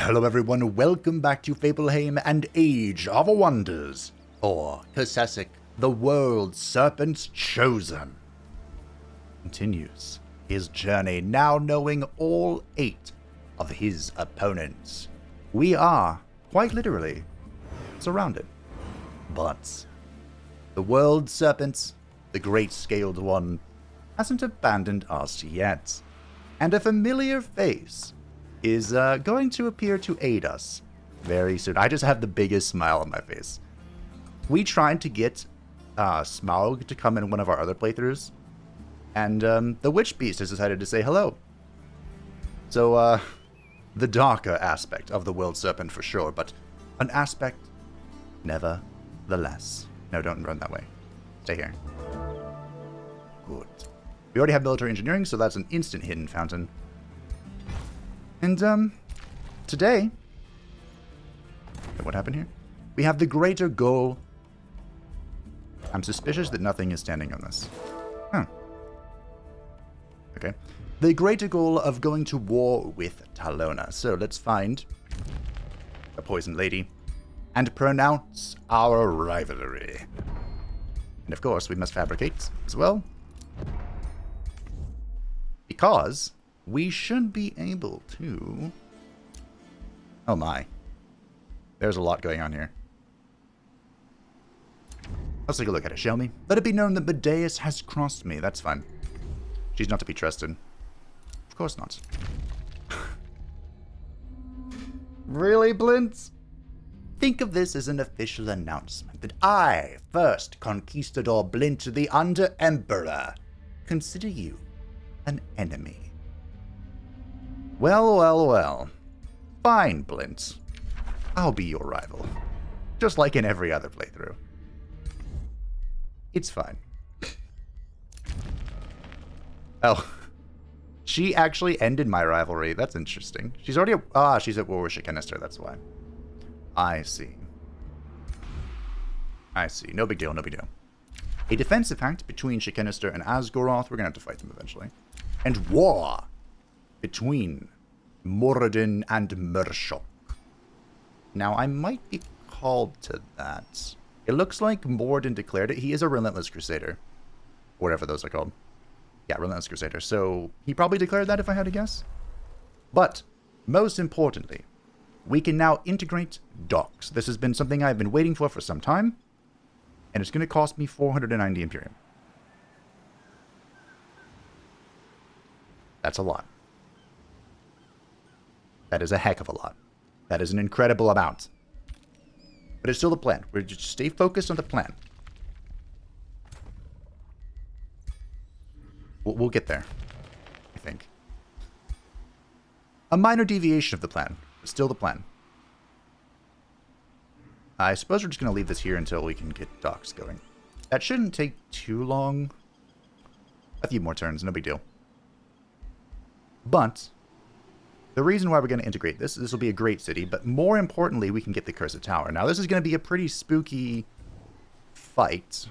Hello everyone, welcome back to Fableheim and Age of Wonders, or Keikaku, the World-Serpent's Chosen. Continues his journey, now knowing all 8 of his opponents. We are, quite literally, surrounded. But the World-Serpent, the Great-Scaled One, hasn't abandoned us yet, and a familiar face is going to appear to aid us very soon. I just have the biggest smile on my face. We tried to get Smaug to come in one of our other playthroughs, and the Witch Beast has decided to say hello. So, the darker aspect of the World-Serpent for sure, but an aspect nevertheless. No, don't run that way. Stay here. Good. We already have military engineering, so that's an instant hidden fountain. And, today, what happened here? We have the greater goal. I'm suspicious that nothing is standing on this. Huh. Okay. The greater goal of going to war with Talona. So let's find a poisoned lady and pronounce our rivalry. And of course, we must fabricate as well, because we should be able to... Oh my. There's a lot going on here. Let's take a look at it, shall we? Let it be known that Medeus has crossed me. That's fine. She's not to be trusted. Of course not. Really, Blintz? Think of this as an official announcement that I, first Conquistador Blint, the Under-Emperor, consider you an enemy. Well, well, well. Fine, Blintz. I'll be your rival. Just like in every other playthrough. It's fine. Oh. She actually ended my rivalry. That's interesting. She's already at... she's at war with Shikenister, that's why. I see. I see. No big deal, no big deal. A defensive pact between Shikenister and Asgoroth. We're gonna have to fight them eventually. And war between Moradin and Mershok. Now, I might be called to that. It looks like Moradin declared it. He is a Relentless Crusader. Whatever those are called. Yeah, Relentless Crusader. So, he probably declared that if I had to guess. But, most importantly, we can now integrate docks. This has been something I've been waiting for some time. And it's going to cost me 490 Imperium. That's a lot. That is a heck of a lot. That is an incredible amount. But it's still the plan. We're just stay focused on the plan. We'll get there, I think. A minor deviation of the plan, but still the plan. I suppose we're just going to leave this here until we can get docks going. That shouldn't take too long. A few more turns, no big deal. But the reason why we're going to integrate this will be a great city, but more importantly, we can get the Cursed Tower. Now, this is going to be a pretty spooky fight,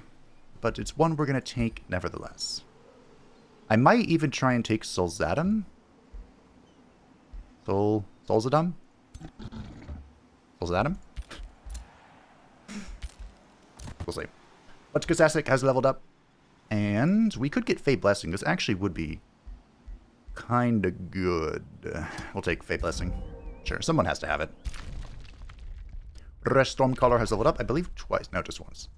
but it's one we're going to take nevertheless. I might even try and take Solzadam. Solzadam? Solzadam? We'll see. But Keikaku has leveled up, and we could get Fey Blessing. This actually would be kinda good. We'll take Fey Blessing. Sure, someone has to have it. Stormcaller has leveled up, I believe twice. No, just once.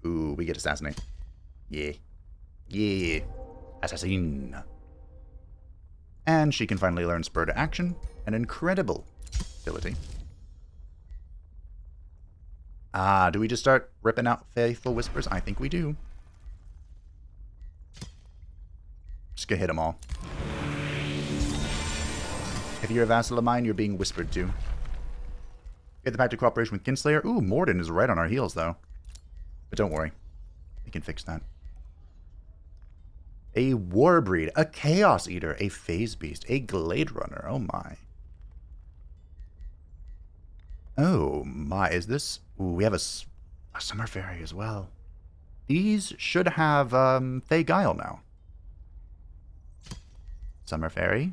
Ooh, we get Assassinate. Yeah. Yeah. Assassin. And she can finally learn Spur to Action. An incredible ability. Do we just start ripping out Faithful Whispers? I think we do. Just gonna hit them all. If you're a vassal of mine, you're being whispered to. Get the Pact of Cooperation with Kinslayer. Ooh, Morden is right on our heels, though. But don't worry. We can fix that. A Warbreed, a Chaos Eater, a Phase Beast, a Glade Runner. Oh my. Oh my, is this... Ooh, we have a Summer Fairy as well. These should have Fey Guile now. Summer Fairy.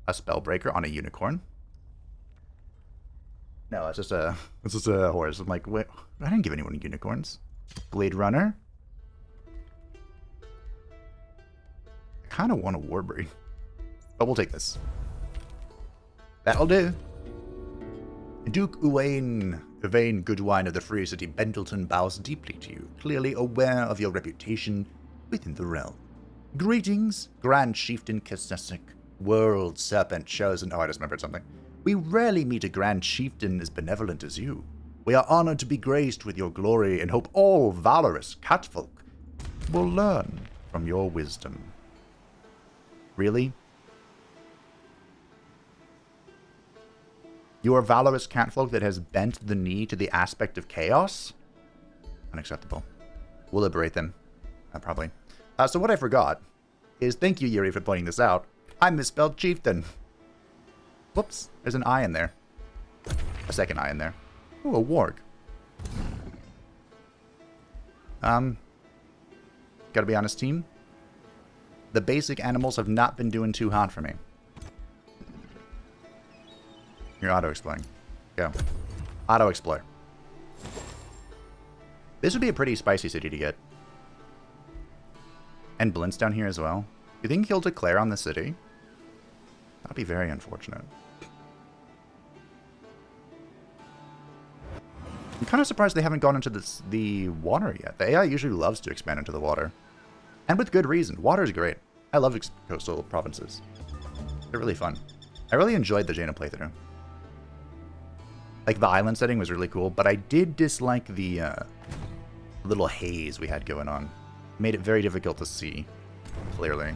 a Spellbreaker on a unicorn. No, it's just a horse. I'm like, wait, I didn't give anyone unicorns. Blade Runner. I kind of want a Warbreed, but we'll take this. That'll do. Duke Uwain, Goodwine of the Free City, Bendleton bows deeply to you, clearly aware of your reputation within the realm. Greetings, Grand Chieftain Kasessic, World-Serpent chosen. Oh, I just remembered something. We rarely meet a Grand Chieftain as benevolent as you. We are honored to be graced with your glory and hope all valorous catfolk will learn from your wisdom. Really? You are valorous catfolk that has bent the knee to the aspect of chaos? Unacceptable. We'll liberate them. Probably. So what I forgot is, thank you, Yuri, for pointing this out. I misspelled chieftain. Whoops. There's an I in there. A second I in there. Ooh, a warg. Gotta be honest, team. The basic animals have not been doing too hot for me. You're auto-exploring. Go. Auto-explore. This would be a pretty spicy city to get. And Blint's down here as well. You think he'll declare on the city? That'd be very unfortunate. I'm kind of surprised they haven't gone into the water yet. The AI usually loves to expand into the water. And with good reason. Water is great. I love coastal provinces. They're really fun. I really enjoyed the Jaina playthrough. Like, the island setting was really cool, but I did dislike the little haze we had going on. It made it very difficult to see clearly.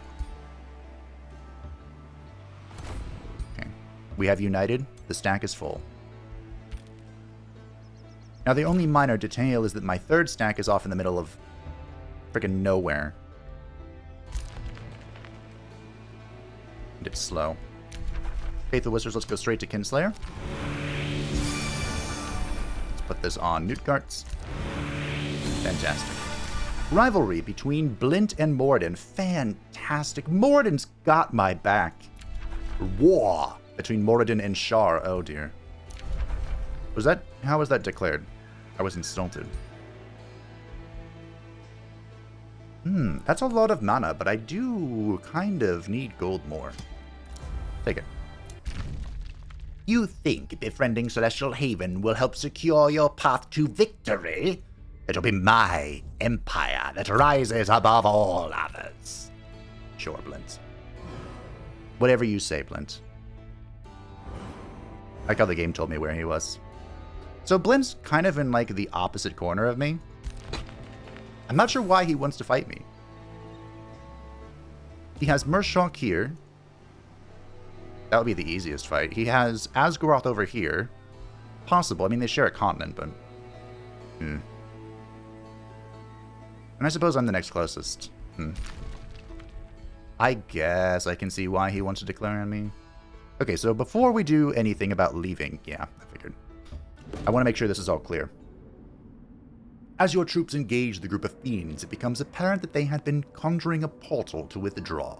Okay. We have united. The stack is full. Now, the only minor detail is that my third stack is off in the middle of freaking nowhere. And it's slow. Faithful Wizards, let's go straight to Kinslayer. Let's put this on Newtgarts. Fantastic. Rivalry between Blint and Moradin. Fantastic. Moradin's got my back. War between Moradin and Shar. Oh dear. Was that... How was that declared? I was insulted. That's a lot of mana, but I do kind of need gold more. Take it. You think befriending Celestial Haven will help secure your path to victory? It'll be my empire that rises above all others. Sure, Blint. Whatever you say, Blint. I like how the game told me where he was. So Blint's kind of in, like, the opposite corner of me. I'm not sure why he wants to fight me. He has Mershok here. That would be the easiest fight. He has Asgaroth over here. Possible. I mean, they share a continent, but... And I suppose I'm the next closest. I guess I can see why he wants to declare on me. Okay, so before we do anything about leaving... Yeah, I figured. I want to make sure this is all clear. As your troops engage the group of fiends, it becomes apparent that they had been conjuring a portal to withdraw.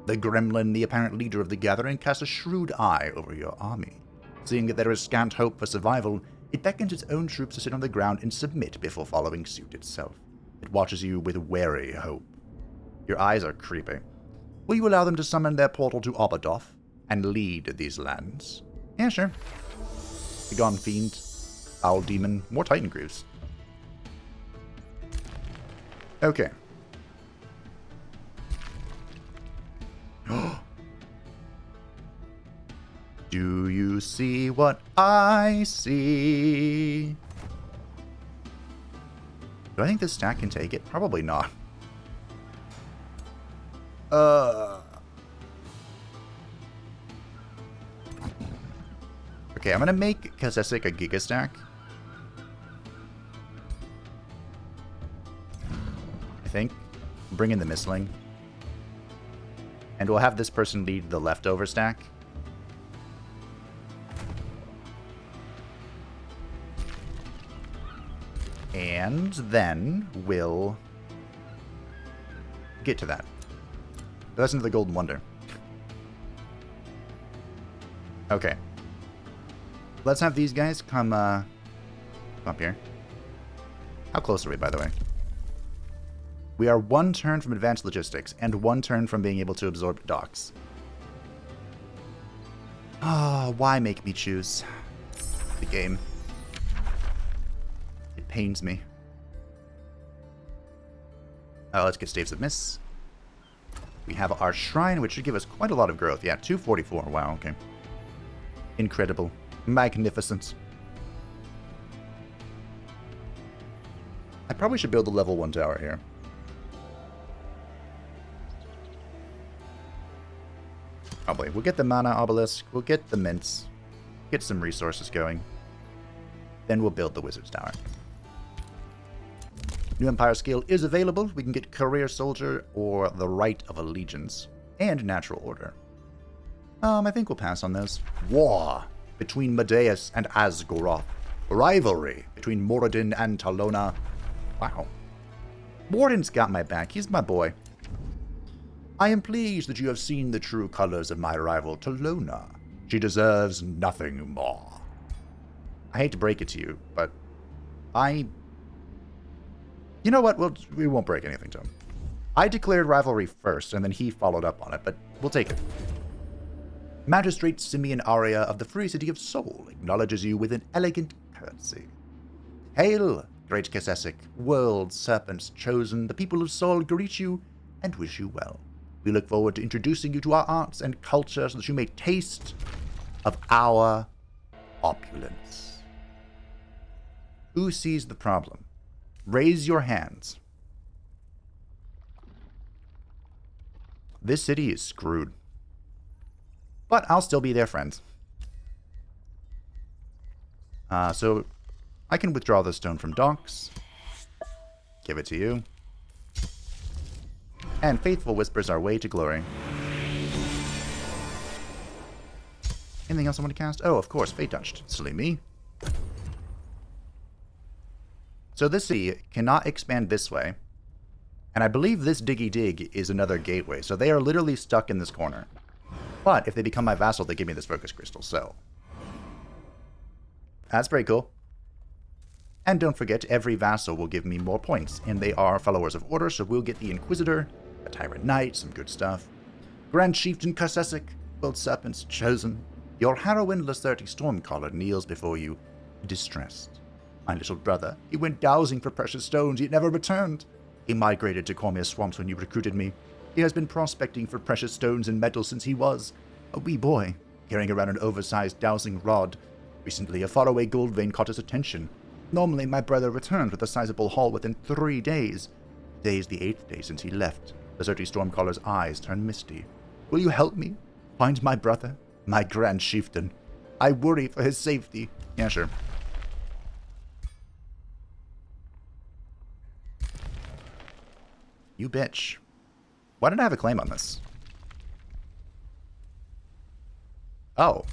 The gremlin, the apparent leader of the gathering, casts a shrewd eye over your army. Seeing that there is scant hope for survival, it beckons its own troops to sit on the ground and submit before following suit itself. It watches you with wary hope. Your eyes are creepy. Will you allow them to summon their portal to Obadoth and lead these lands? Yeah, sure. Begone fiend, owl demon, more Titan Greaves. Okay. Do you see what I see? Do I think this stack can take it? Probably not. Okay, I'm gonna make Kasessic a Giga stack. I think. Bring in the Mistling. And we'll have this person lead the leftover stack. And then we'll get to that. The Lesson of the Golden Wonder. Okay. Let's have these guys come up here. How close are we, by the way? We are 1 turn from advanced logistics and 1 turn from being able to absorb docks. Ah, why make me choose the game? It pains me. Let's get Staves of Miss. We have our Shrine, which should give us quite a lot of growth. Yeah, 244. Wow, okay. Incredible. Magnificent. I probably should build a level 1 tower here. Probably. We'll get the Mana Obelisk. We'll get the Mints. Get some resources going. Then we'll build the Wizard's Tower. New Empire skill is available. We can get Career Soldier or the Rite of Allegiance. And Natural Order. I think we'll pass on those. War between Medeus and Asgoroth. Rivalry between Moradin and Talona. Wow. Moradin's got my back. He's my boy. I am pleased that you have seen the true colors of my rival, Talona. She deserves nothing more. I hate to break it to you, but You know what? We won't break anything to him. I declared rivalry first, and then he followed up on it, but we'll take it. Magistrate Simeon Aria of the Free City of Seoul acknowledges you with an elegant courtesy. Hail, great Kasessic, World-Serpent's chosen, the people of Seoul greet you and wish you well. We look forward to introducing you to our arts and culture so that you may taste of our opulence. Who sees the problem? Raise your hands. This city is screwed. But I'll still be their friends. So I can withdraw the stone from docks. Give it to you. And Faithful whispers our way to glory. Anything else I want to cast? Oh, of course, Fate Touched. Silly me. So this city cannot expand this way. And I believe this Diggy Dig is another gateway. So they are literally stuck in this corner. But if they become my vassal, they give me this focus crystal. So that's pretty cool. And don't forget, every vassal will give me more points. And they are followers of order, so we'll get the Inquisitor, a Tyrant Knight, some good stuff. Grand Chieftain Kasessic, World-Serpent's chosen. Your heroine, Lacerti Stormcaller, kneels before you, distressed. My little brother, he went dowsing for precious stones, yet never returned. He migrated to Cormyr Swamps when you recruited me. He has been prospecting for precious stones and metals since he was a wee boy, carrying around an oversized dowsing rod. Recently, a faraway gold vein caught his attention. Normally, my brother returned with a sizable haul within 3 days. Today is the 8th day since he left. Lacerti Stormcaller's eyes turn misty. Will you help me find my brother, my Grand Chieftain? I worry for his safety. Yeah, sure. You bitch. Why did I have a claim on this? Oh.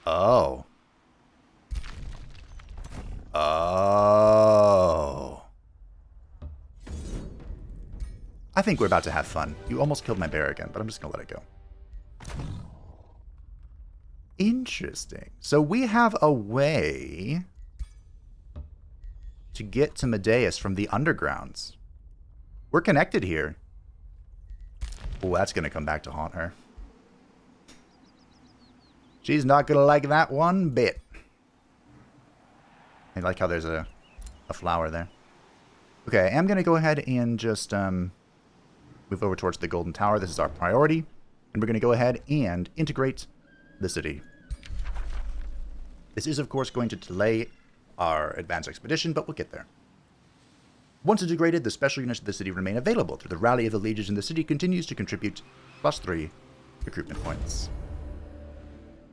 Oh. Oh. I think we're about to have fun. You almost killed my bear again, but I'm just going to let it go. Interesting. So we have a way to get to Medeus from the undergrounds. We're connected here. Oh, that's going to come back to haunt her. She's not going to like that one bit. I like how there's a flower there. Okay, I am going to go ahead and just move over towards the Golden Tower. This is our priority. And we're going to go ahead and integrate the city. This is, of course, going to delay our advanced expedition, but we'll get there. Once integrated, the special units of the city remain available through the rally of the legions, and the city continues to contribute +3 recruitment points.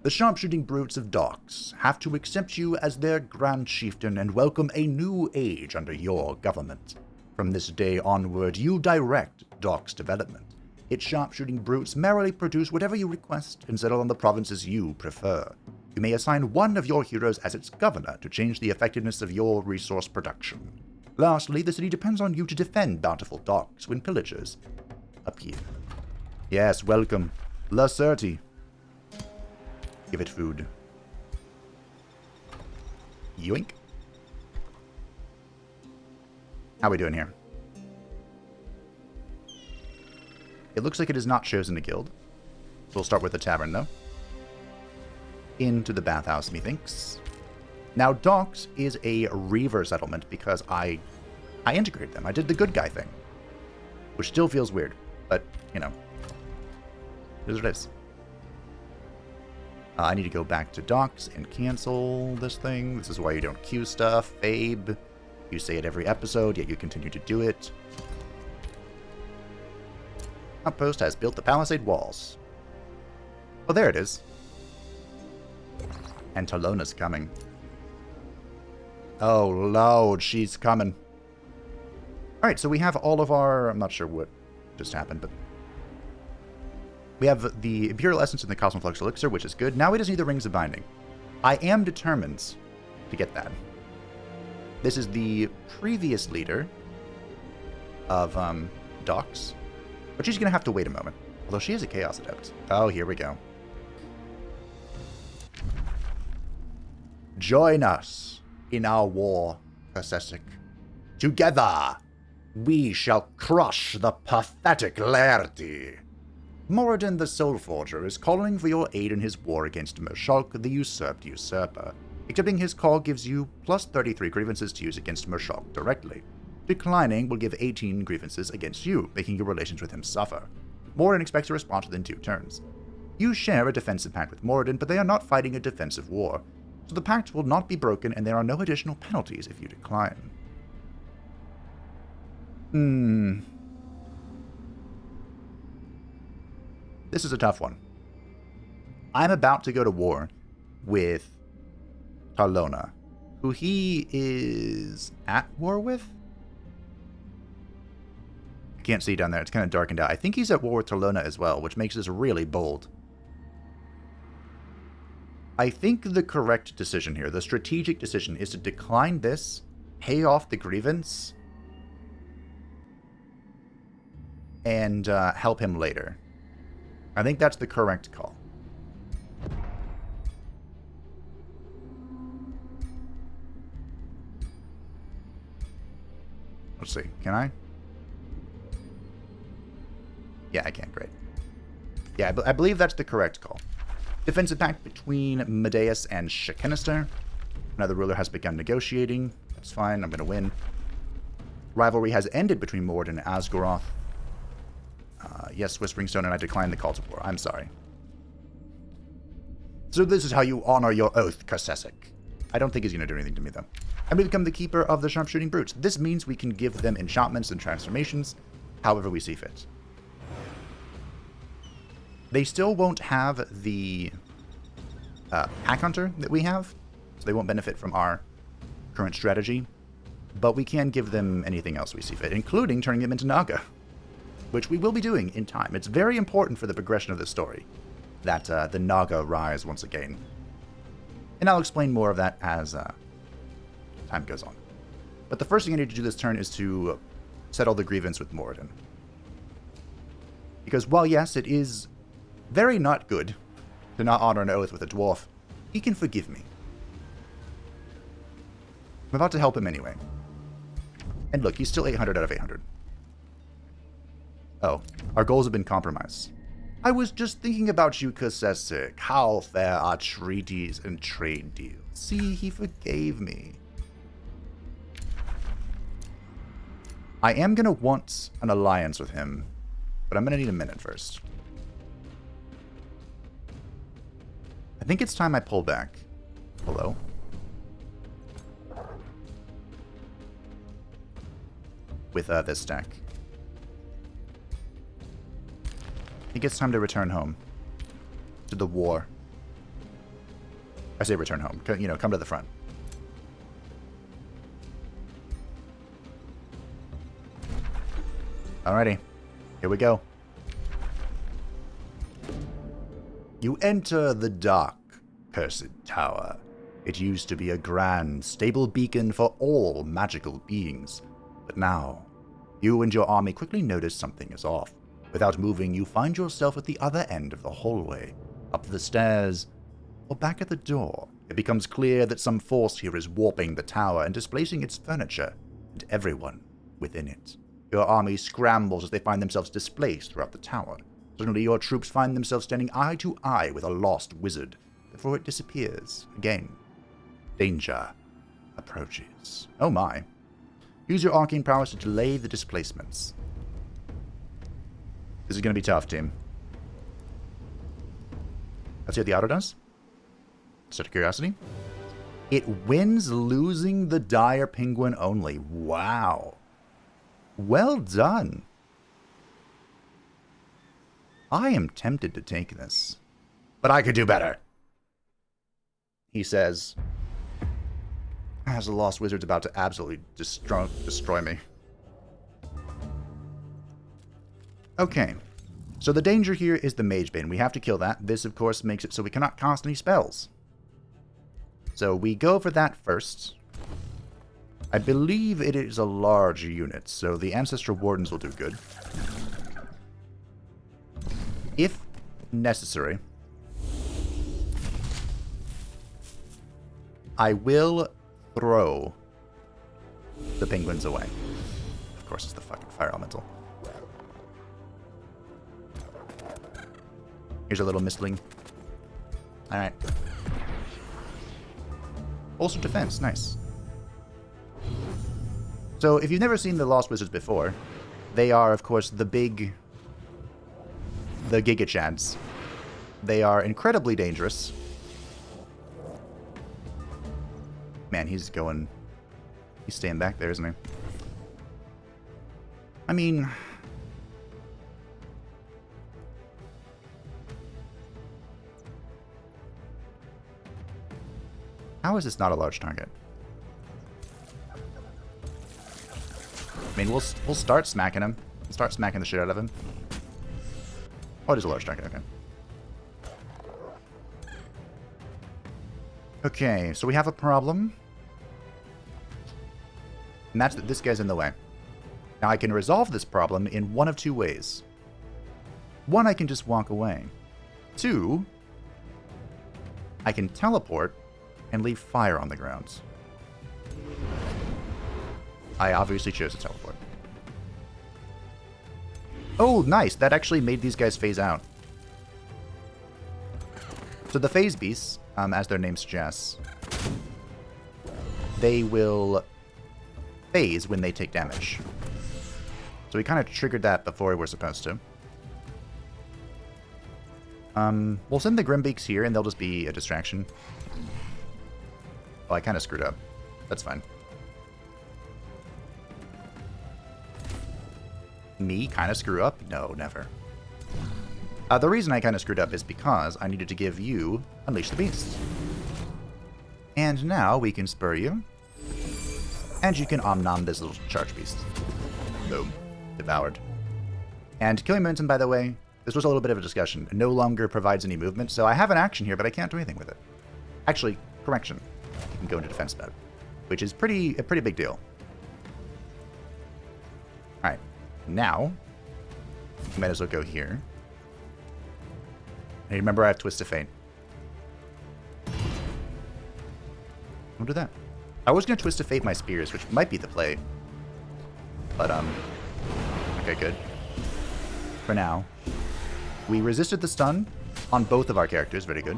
The sharpshooting brutes of Docks have to accept you as their Grand Chieftain and welcome a new age under your government. From this day onward, you direct Docks development. Its sharpshooting brutes merrily produce whatever you request and settle on the provinces you prefer. You may assign one of your heroes as its governor to change the effectiveness of your resource production. Lastly, the city depends on you to defend bountiful docks when pillagers appear. Yes, welcome. Lacerti. Give it food. Yoink. How are we doing here? It looks like it has not chosen a guild. So we'll start with the tavern, though. Into the bathhouse, methinks. Now, Docks is a Reaver settlement because I integrated them. I did the good guy thing. Which still feels weird. But, you know. It is what it is. I need to go back to Docks and cancel this thing. This is why you don't queue stuff. Fabe. You say it every episode, yet you continue to do it. Outpost has built the palisade walls. Oh, there it is. And Talona's coming. Oh, Lord, she's coming. Alright, so we have all of our... I'm not sure what just happened, but... We have the Imperial Essence and the Cosmoflux Elixir, which is good. Now we just need the Rings of Binding. I am determined to get that. This is the previous leader of Docks. But she's going to have to wait a moment. Although she is a Chaos Adept. Oh, here we go. Join us in our war, Facet. Together, we shall crush the pathetic Laerty. Moradin the Soul Forger is calling for your aid in his war against Mershulk, the usurped usurper. Accepting his call gives you plus 33 grievances to use against Mershulk directly. Declining will give 18 grievances against you, making your relations with him suffer. Moradin expects a response within 2 turns. You share a defensive pact with Moradin, but they are not fighting a defensive war, so the pact will not be broken and there are no additional penalties if you decline. This is a tough one. I'm about to go to war with Talona, who he is at war with? I can't see down there. It's kind of darkened out. I think he's at war with Talona as well, which makes this really bold. I think the correct decision here, the strategic decision, is to decline this, pay off the grievance, and help him later. I think that's the correct call. Let's see. Can I? Yeah, I can. Great. Yeah, I believe that's the correct call. Defensive pact between Medeus and Shekinister. Another ruler has begun negotiating. That's fine. I'm going to win. Rivalry has ended between Moradin and Asgaroth. Yes, Whispering Stone, and I declined the call to war. I'm sorry. So this is how you honor your oath, Kasesek. I don't think he's going to do anything to me, though. And we become the keeper of the sharpshooting brutes. This means we can give them enchantments and transformations, however we see fit. They still won't have the Pack Hunter that we have, so they won't benefit from our current strategy. But we can give them anything else we see fit, including turning them into Naga, which we will be doing in time. It's very important for the progression of the story that the Naga rise once again. And I'll explain more of that as time goes on. But the first thing I need to do this turn is to settle the grievance with Moradin. Because while, yes, it is very not good to not honor an oath with a dwarf, he can forgive me. I'm about to help him anyway. And look, he's still 800 out of 800. Oh, our goals have been compromised. I was just thinking about you, Kasesek. How fair are treaties and trade deals. See, he forgave me. I am going to want an alliance with him, but I'm going to need a minute first. I think it's time I pull back. Hello? With this stack. I think it's time to return home. To the war. I say return home. You know, come to the front. Alrighty. Here we go. You enter the dark, cursed tower. It used to be a grand, stable beacon for all magical beings. But now, you and your army quickly notice something is off. Without moving, you find yourself at the other end of the hallway. Up the stairs, Well, back at the door, it becomes clear that some force here is warping the tower and displacing its furniture and everyone within it. Your army scrambles as they find themselves displaced throughout the tower. Suddenly your troops find themselves standing eye to eye with a lost wizard before it disappears again. Danger approaches. Oh my. Use your arcane powers to delay the displacements. This is going to be tough, team. Let's see what the auto does. Just out of curiosity. It wins losing the dire penguin only. Wow. Well done. I am tempted to take this, but I could do better. He says, as the lost wizard's about to absolutely destroy me. Okay, so the danger here is the Mage Bane. We have to kill that. This, of course, makes it so we cannot cast any spells. So we go for that first. I believe it is a large unit, so the Ancestral Wardens will do good. If necessary, I will throw the penguins away. Of course, it's the fucking fire elemental. Here's a little mistling. Alright. Also defense, nice. So, if you've never seen the Lost Wizards before, they are, of course, the Giga Chads. They are incredibly dangerous. Man, he's staying back there, isn't he? I mean, how is this not a large target? I mean, we'll start smacking him. Start smacking the shit out of him. Oh, it is a large target, okay. Okay, so we have a problem. And that's that this guy's in the way. Now I can resolve this problem in one of two ways. One, I can just walk away. Two, I can teleport and leave fire on the ground. I obviously chose to teleport. Oh, nice. That actually made these guys phase out. So the phase beasts, as their name suggests, they will phase when they take damage. So we kind of triggered that before we were supposed to. We'll send the Grimbeaks here, and they'll just be a distraction. Well, I kind of screwed up. That's fine. Me kind of screw up? No, never. The reason I kind of screwed up is because I needed to give you Unleash the Beast. And now we can spur you. And you can omnom this little charge beast. Boom. Devoured. And killing Momentum, by the way, this was a little bit of a discussion. It no longer provides any movement, so I have an action here, but I can't do anything with it. Actually, correction. You can go into defense mode, which is a pretty big deal. Alright. Now, you might as well go here. And remember, I have Twist of Fate. I'll do that. I was going to Twist of Fate my spears, which might be the play. But, okay, good. For now. We resisted the stun on both of our characters. Very good.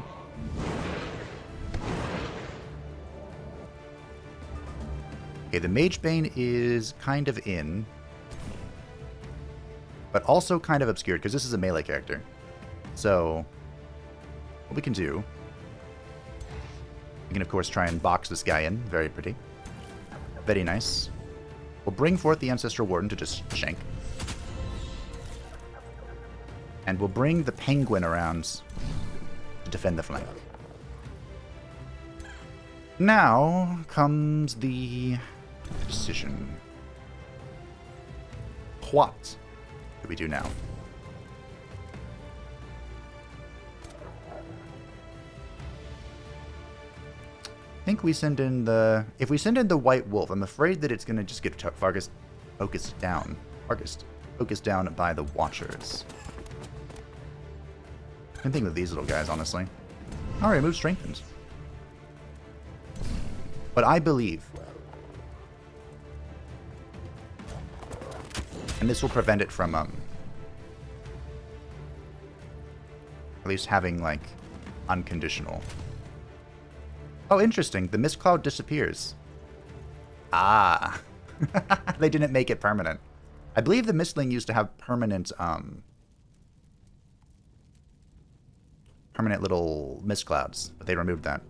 Okay, the Mage Bane is kind of in. But also kind of obscured, because this is a melee character. So, what we can do... We can, of course, try and box this guy in. Very pretty. Very nice. We'll bring forth the Ancestral Warden to just shank. And we'll bring the Penguin around to defend the flank. Now comes the decision. What do we do now? I think we send in the... If we send in the White Wolf, I'm afraid that it's going to just get focused down by the Watchers. I can think with these little guys, honestly. Alright, move strengthens. But I believe, and this will prevent it from, at least having, like, unconditional. Oh, interesting. The mist cloud disappears. Ah. They didn't make it permanent. I believe the Mistling used to have permanent, permanent little mist clouds, but they removed that.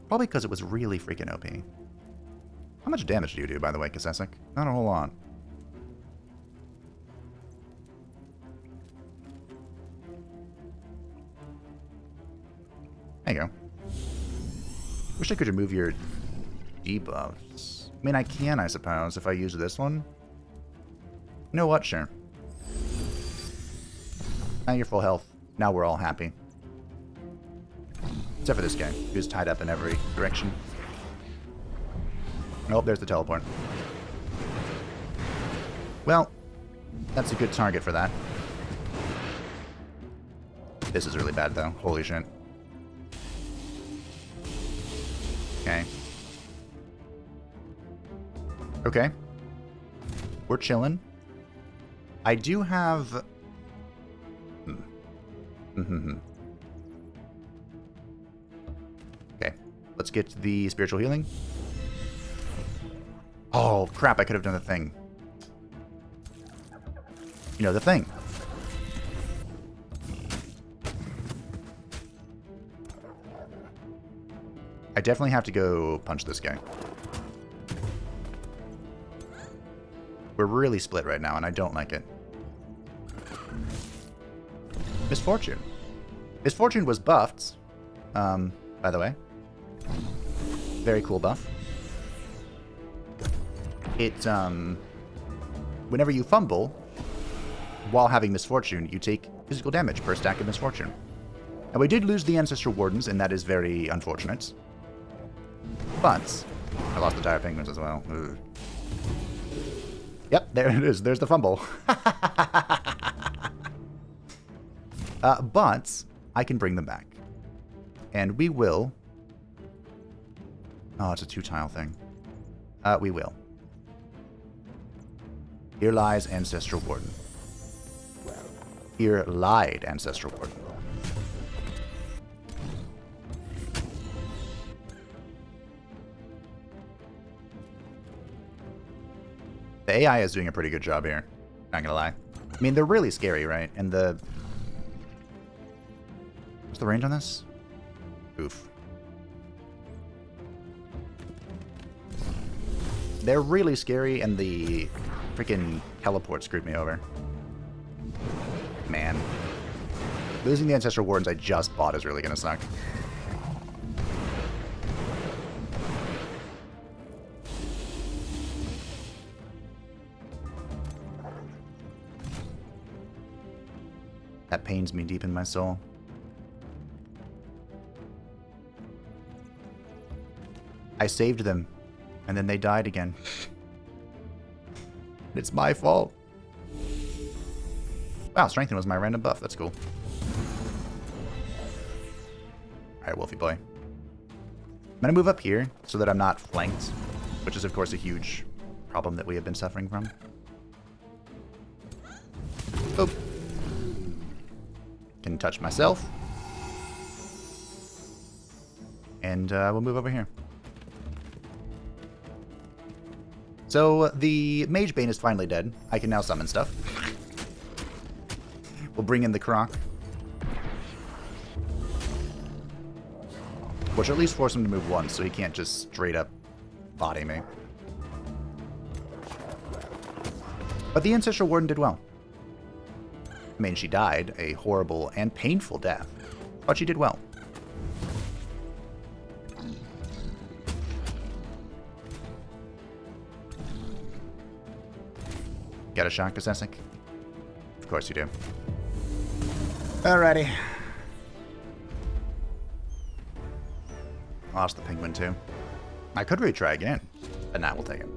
Probably because it was really freaking OP. How much damage do you do, by the way, Kasesek? Not a whole lot. There you go. Wish I could remove your debuffs. I mean, I can, I suppose, if I use this one. You know what? Sure. Now you're full health. Now we're all happy. Except for this guy, who's tied up in every direction. Oh, there's the teleport. Well, that's a good target for that. This is really bad, though. Holy shit. Okay. Okay. We're chilling. I do have... Okay. Let's get the spiritual healing. Oh, crap. I could have done the thing. You know, the thing. I definitely have to go punch this guy. We're really split right now, and I don't like it. Misfortune. Misfortune was buffed, by the way. Very cool buff. It, whenever you fumble, while having Misfortune, you take physical damage per stack of Misfortune. And we did lose the Ancestral Wardens, and that is very unfortunate. But I lost the Dire Penguins as well. Ugh. Yep, there it is. There's the fumble. But I can bring them back. And we will... Oh, it's a 2-tile thing. We will. Here lies Ancestral Warden. Here lied Ancestral Warden. The AI is doing a pretty good job here. Not gonna lie. I mean, they're really scary, right? And the... What's the range on this? Oof. They're really scary, and the freaking teleport screwed me over. Man. Losing the Ancestral Wardens I just bought is really gonna suck. That pains me deep in my soul. I saved them, and then they died again. It's my fault. Wow, Strengthen was my random buff. That's cool. Alright, Wolfie boy. I'm going to move up here so that I'm not flanked, which is, of course, a huge problem that we have been suffering from. Oh. Can touch myself. And we'll move over here. So the Mage Bane is finally dead. I can now summon stuff. We'll bring in the Croc. Which at least force him to move once so he can't just straight up body me. But the Ancestral Warden did well. I mean, she died a horrible and painful death, but she did well. Got a shot, Kasesek? Of course you do. Alrighty. Lost the penguin too. I could retry again, but now we'll take it.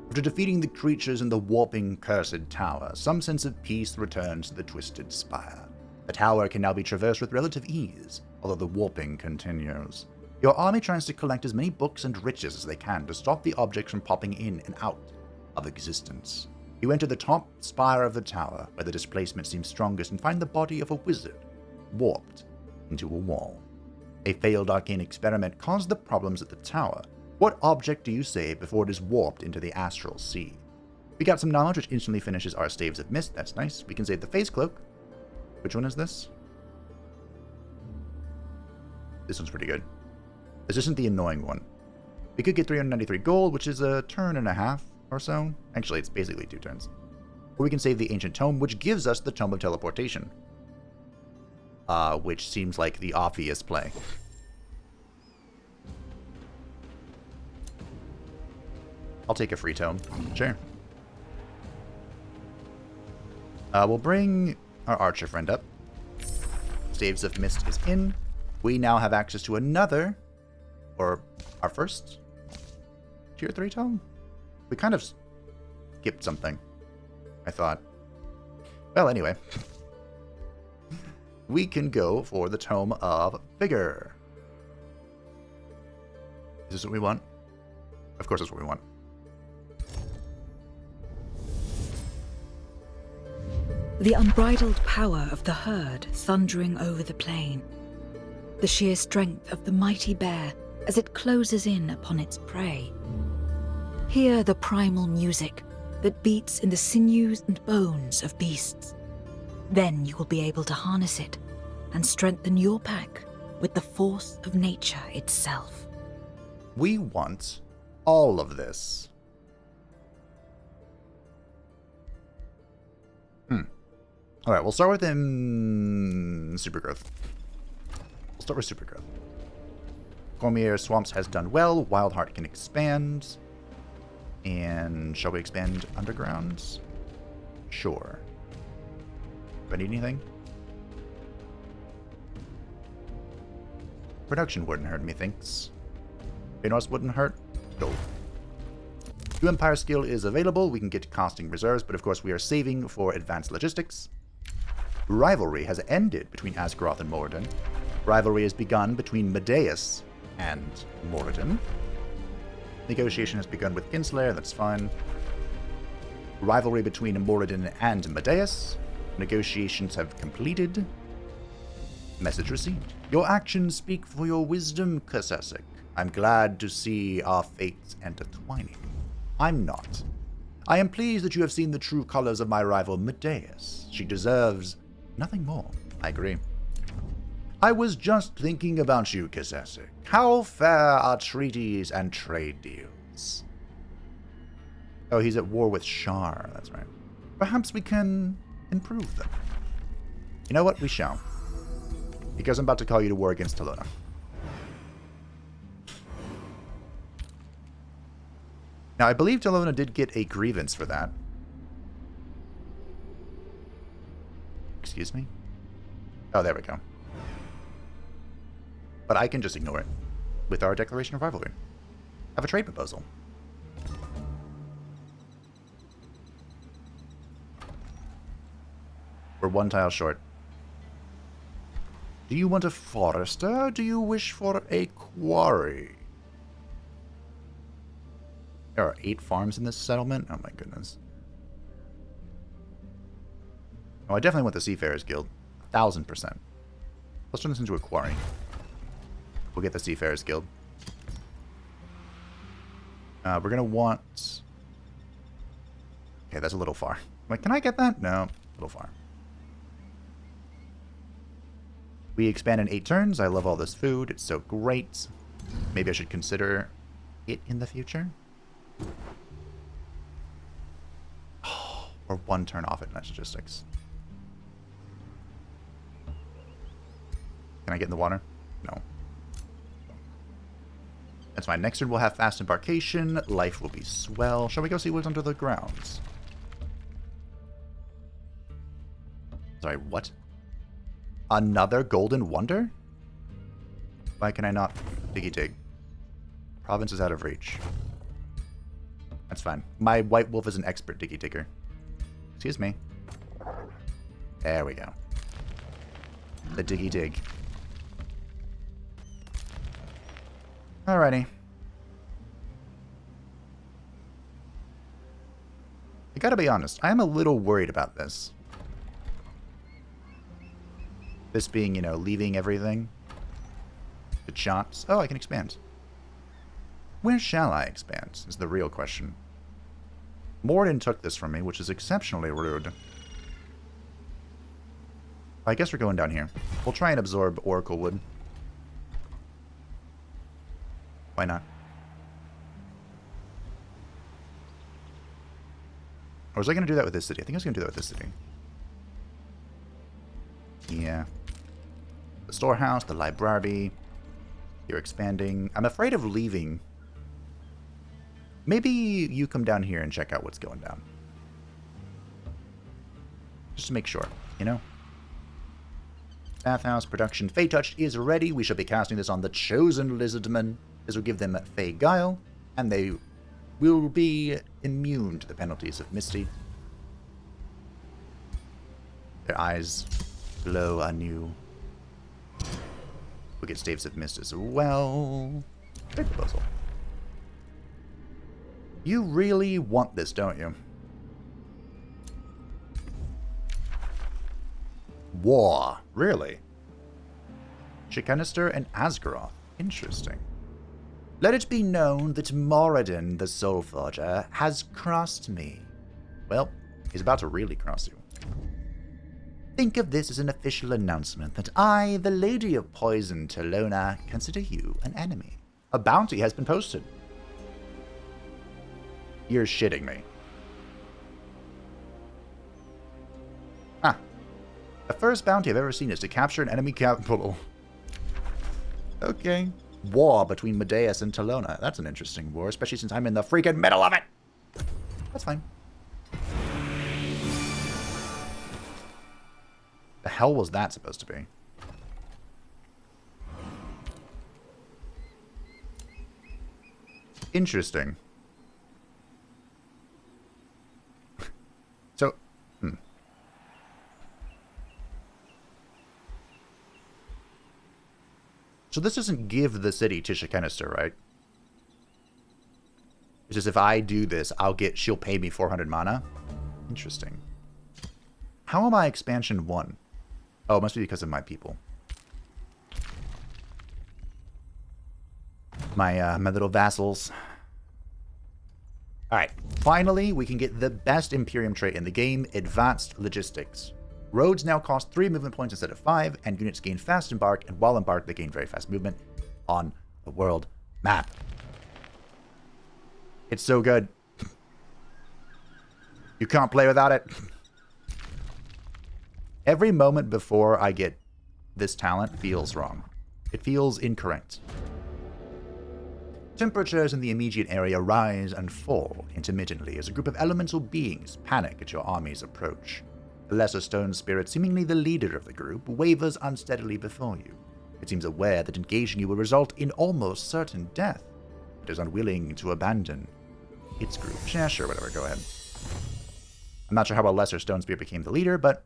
After defeating the creatures in the warping, cursed tower, some sense of peace returns to the twisted spire. The tower can now be traversed with relative ease. although the warping continues. Your army tries to collect as many books and riches as they can to stop the objects from popping in and out of existence. You enter the top spire of the tower, where the displacement seems strongest, and find the body of a wizard warped into a wall. A failed arcane experiment caused the problems at the tower. What object do you save before it is warped into the astral sea? We got some knowledge, which instantly finishes our Staves of Mist. That's nice. We can save the Phase Cloak. Which one is this? This one's pretty good. This isn't the annoying one. We could get 393 gold, which is a turn and a half or so. Actually, it's basically 2 turns. Or we can save the Ancient Tome, which gives us the Tome of Teleportation. Which seems like the obvious play. I'll take a free tome. Sure. We'll bring our archer friend up. Staves of Mist is in. We now have access to another, or our first tier 3 tome. We kind of skipped something, I thought. Well, anyway. We can go for the Tome of Vigor. Is this what we want? Of course it's what we want. The unbridled power of the herd thundering over the plain. The sheer strength of the mighty bear as it closes in upon its prey. Hear the primal music that beats in the sinews and bones of beasts. Then you will be able to harness it and strengthen your pack with the force of nature itself. We want all of this. Alright, we'll start with Supergrowth. We'll start with Supergrowth. Cormier Swamps has done well. Wildheart can expand. And shall we expand Undergrounds? Sure. Do I need anything? Production wouldn't hurt, methinks. Phanos wouldn't hurt. Go. 2 Empire skill is available. We can get casting reserves, but of course we are saving for advanced logistics. Rivalry has ended between Azeroth and Moradin. Rivalry has begun between Medeus and Moradin. Negotiation has begun with Kinslayer, that's fine. Rivalry between Moradin and Medeus. Negotiations have completed. Message received. Your actions speak for your wisdom, Kasesik. I'm glad to see our fates intertwining. I'm not. I am pleased that you have seen the true colors of my rival Medeus. She deserves nothing more. I agree. I was just thinking about you, Kasesik. How fair are treaties and trade deals? Oh, he's at war with Shar, that's right. Perhaps we can improve them. You know what? We shall. Because I'm about to call you to war against Talona. Now, I believe Talona did get a grievance for that. Excuse me? Oh, there we go. But I can just ignore it with our Declaration of Rivalry. Have a trade proposal. We're 1 tile short. Do you want a forester, or do you wish for a quarry? There are 8 farms in this settlement? Oh my goodness. Oh, I definitely want the Seafarers Guild. 1000%. Let's turn this into a quarry. We'll get the Seafarers Guild. We're going to want... Okay, that's a little far. Wait, can I get that? No, a little far. We expand in 8 turns. I love all this food. It's so great. Maybe I should consider it in the future. Oh, we're 1 turn off at logistics. Can I get in the water? No. That's fine. Next turn we'll have fast embarkation. Life will be swell. Shall we go see what's under the grounds? Sorry, what? Another golden wonder? Why can I not diggy dig? Province is out of reach. That's fine. My white wolf is an expert diggy digger. Excuse me. There we go. The diggy dig. Alrighty. I gotta be honest, I am a little worried about this. This being, you know, leaving everything. The chance. Oh, I can expand. Where shall I expand, is the real question. Morden took this from me, which is exceptionally rude. I guess we're going down here. We'll try and absorb Oracle Wood. Why not? Or was I going to do that with this city? I think I was going to do that with this city. Yeah. The storehouse, the library. You're expanding. I'm afraid of leaving. Maybe you come down here and check out what's going down. Just to make sure, you know? Bathhouse production. Fey Touch is ready. We shall be casting this on the chosen lizardmen. This will give them Fey Guile, and they will be immune to the penalties of Misty. Their eyes glow anew. We'll get Staves of Mist as well. Great proposal. You really want this, don't you? War. Really? Shikanister and Asgaroth. Interesting. Let it be known that Moradin, the Soulforger, has crossed me. Well, he's about to really cross you. Think of this as an official announcement that I, the Lady of Poison Talona, consider you an enemy. A bounty has been posted. You're shitting me. Ah. The first bounty I've ever seen is to capture an enemy capital. Okay. War between Medeus and Talona. That's an interesting war, especially since I'm in the freaking middle of it. That's fine. The hell was that supposed to be? Interesting. So, So this doesn't give the city to Shikanister, right? It's just if I do this, she'll pay me 400 mana. Interesting. How am I expansion 1? Oh, it must be because of my people. My little vassals. Alright, finally we can get the best Imperium trait in the game, Advanced Logistics. Roads now cost 3 movement points instead of 5, and units gain fast embark, and while embarked they gain very fast movement on the world map. It's so good. You can't play without it. Every moment before I get this talent feels wrong. It feels incorrect. Temperatures in the immediate area rise and fall intermittently as a group of elemental beings panic at your army's approach. The lesser stone spirit, seemingly the leader of the group, wavers unsteadily before you. It seems aware that engaging you will result in almost certain death, but is unwilling to abandon its group. Yeah, sure, whatever, go ahead. I'm not sure how a lesser stone spirit became the leader, but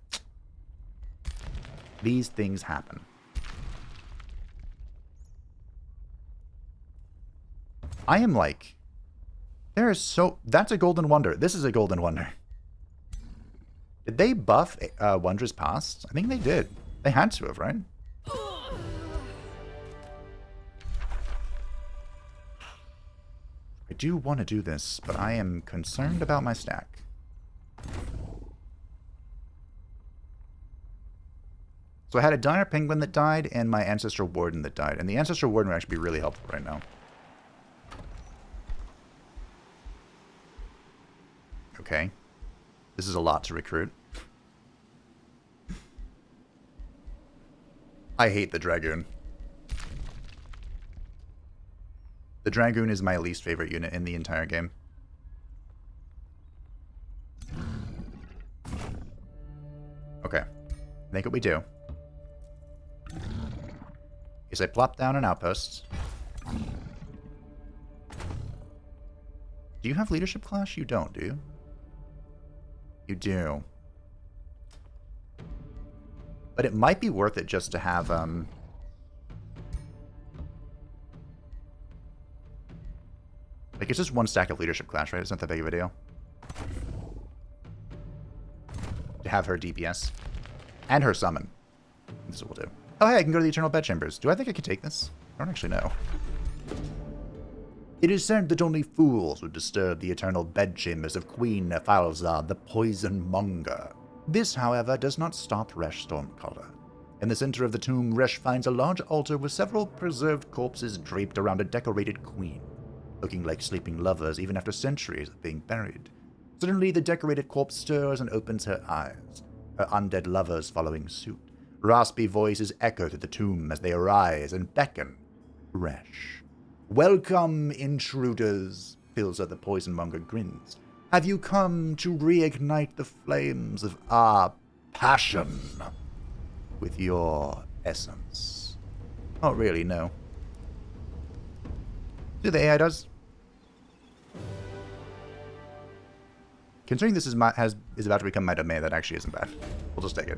these things happen. I am like, that's a golden wonder. This is a golden wonder. Did they buff Wondrous Past? I think they did. They had to have, right? I do want to do this, but I am concerned about my stack. So I had a Dire Penguin that died and my Ancestral Warden that died. And the Ancestral Warden would actually be really helpful right now. Okay. This is a lot to recruit. I hate the Dragoon. The Dragoon is my least favorite unit in the entire game. Okay. I think what we do is I plop down an outpost. Do you have Leadership Clash? You don't, do you? You do. But it might be worth it just to have, Like, it's just one stack of leadership clash, right? It's not that big of a deal. To have her DPS. And her summon. This is what we'll do. Oh, hey, I can go to the Eternal Bedchambers. Do I think I could take this? I don't actually know. It is said that only fools would disturb the Eternal Bedchambers of Queen Falzar, the Poison Monger. This, however, does not stop Resh Stormcaller. In the center of the tomb, Resh finds a large altar with several preserved corpses draped around a decorated queen, looking like sleeping lovers even after centuries of being buried. Suddenly, the decorated corpse stirs and opens her eyes, her undead lovers following suit. Raspy voices echo through the tomb as they arise and beckon Resh. "Welcome, intruders," Filza the Poisonmonger grins. "Have you come to reignite the flames of our passion with your essence?" Not really, no. Do the AI does? Considering this is about to become my domain, that actually isn't bad. We'll just take it.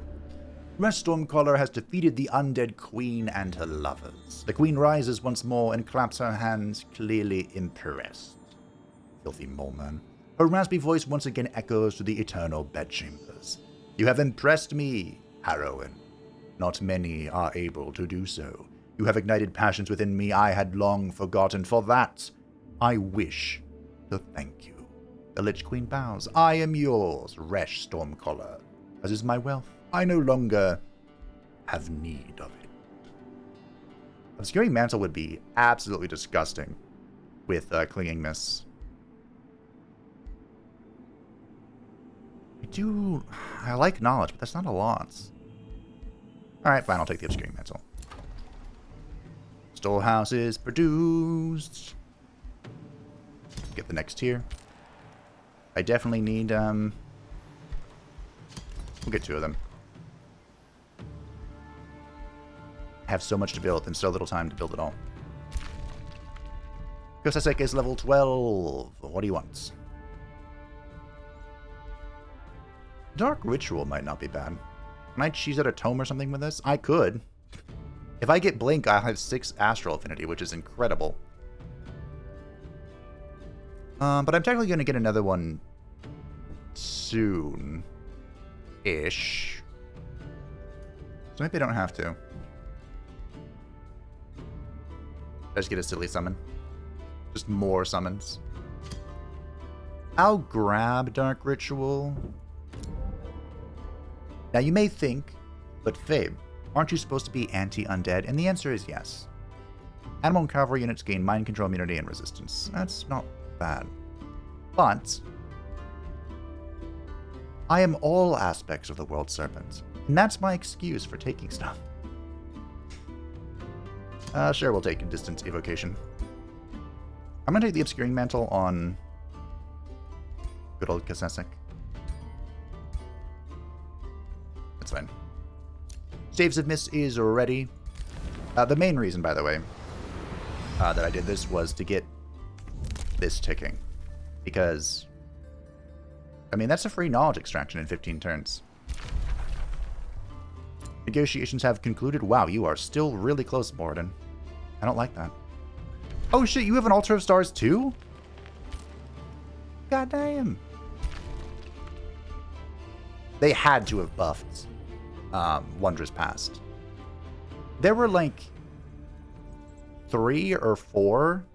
Resh Stormcaller has defeated the undead queen and her lovers. The queen rises once more and claps her hands, clearly impressed. Filthy moleman. Her raspy voice once again echoes through the eternal bedchambers. "You have impressed me, heroine. Not many are able to do so. You have ignited passions within me I had long forgotten. For that, I wish to thank you." The Lich Queen bows. "I am yours, Resh Stormcaller, as is my wealth. I no longer have need of it." Obscuring Mantle would be absolutely disgusting with Clinging Mists. I like knowledge, but that's not a lot. Alright, fine, I'll take the Obscuring Mantle. Storehouse is produced. Get the next tier. I definitely need, we'll get 2 of them. I have so much to build and so little time to build it all. Kosasek is level 12. What do you want? Dark Ritual might not be bad. Can I cheese out a tome or something with this? I could. If I get Blink, I'll have 6 Astral Affinity, which is incredible. But I'm technically going to get another one soon-ish. So maybe I don't have to. Just get a silly summon. Just more summons. I'll grab Dark Ritual. Now you may think, but Fabe, aren't you supposed to be anti-undead? And the answer is yes. Animal and cavalry units gain mind control immunity and resistance. That's not bad. But I am all aspects of the World-Serpent, and that's my excuse for taking stuff. Sure, we'll take a distance evocation. I'm gonna take the Obscuring Mantle on good old Kasesek. That's fine. Staves of Mist is ready. The main reason, by the way, that I did this was to get this ticking. Because, I mean, that's a free knowledge extraction in 15 turns. Negotiations have concluded. Wow, you are still really close, Borden. I don't like that. Oh shit, you have an Altar of Stars too? God damn. They had to have buffed Wondrous past. There were like 3 or 4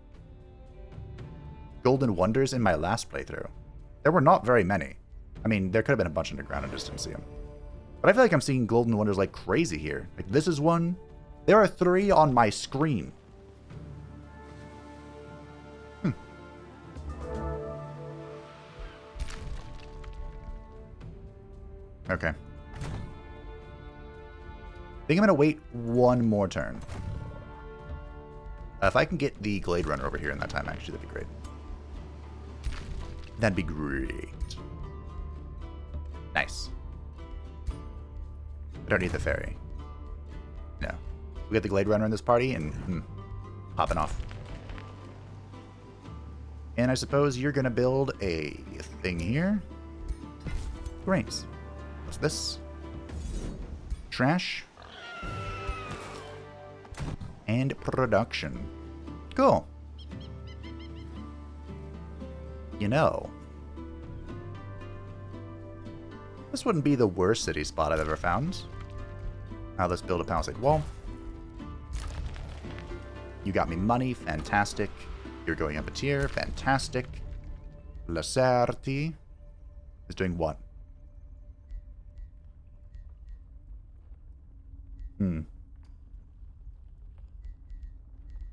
Golden Wonders in my last playthrough. There were not very many. I mean, there could have been a bunch underground and just didn't see them. But I feel like I'm seeing Golden Wonders like crazy here. Like, this is one. There are 3 on my screen. Okay. I think I'm going to wait one more turn. If I can get the Glade Runner over here in that time, actually, that'd be great. That'd be great. Nice. I don't need the fairy. No. We got the Glade Runner in this party, and popping off. And I suppose you're going to build a thing here. Great. What's this? Trash. And production. Cool. You know, this wouldn't be the worst city spot I've ever found. Now let's build a palisade wall. You got me money, fantastic. You're going up a tier, fantastic. Lacerti is doing what?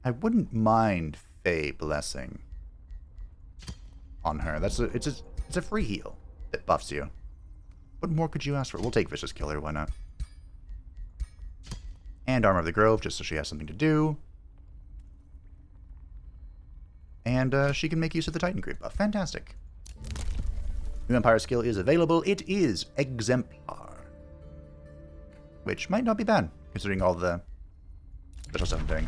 I wouldn't mind Fey Blessing on her. It's a free heal that buffs you. What more could you ask for? We'll take Vicious Killer, why not? And Armor of the Grove, just so she has something to do. And she can make use of the Titan Creep buff. Fantastic. New Empire skill is available. It is Exemplar. Which might not be bad, considering all the special stuff I'm doing.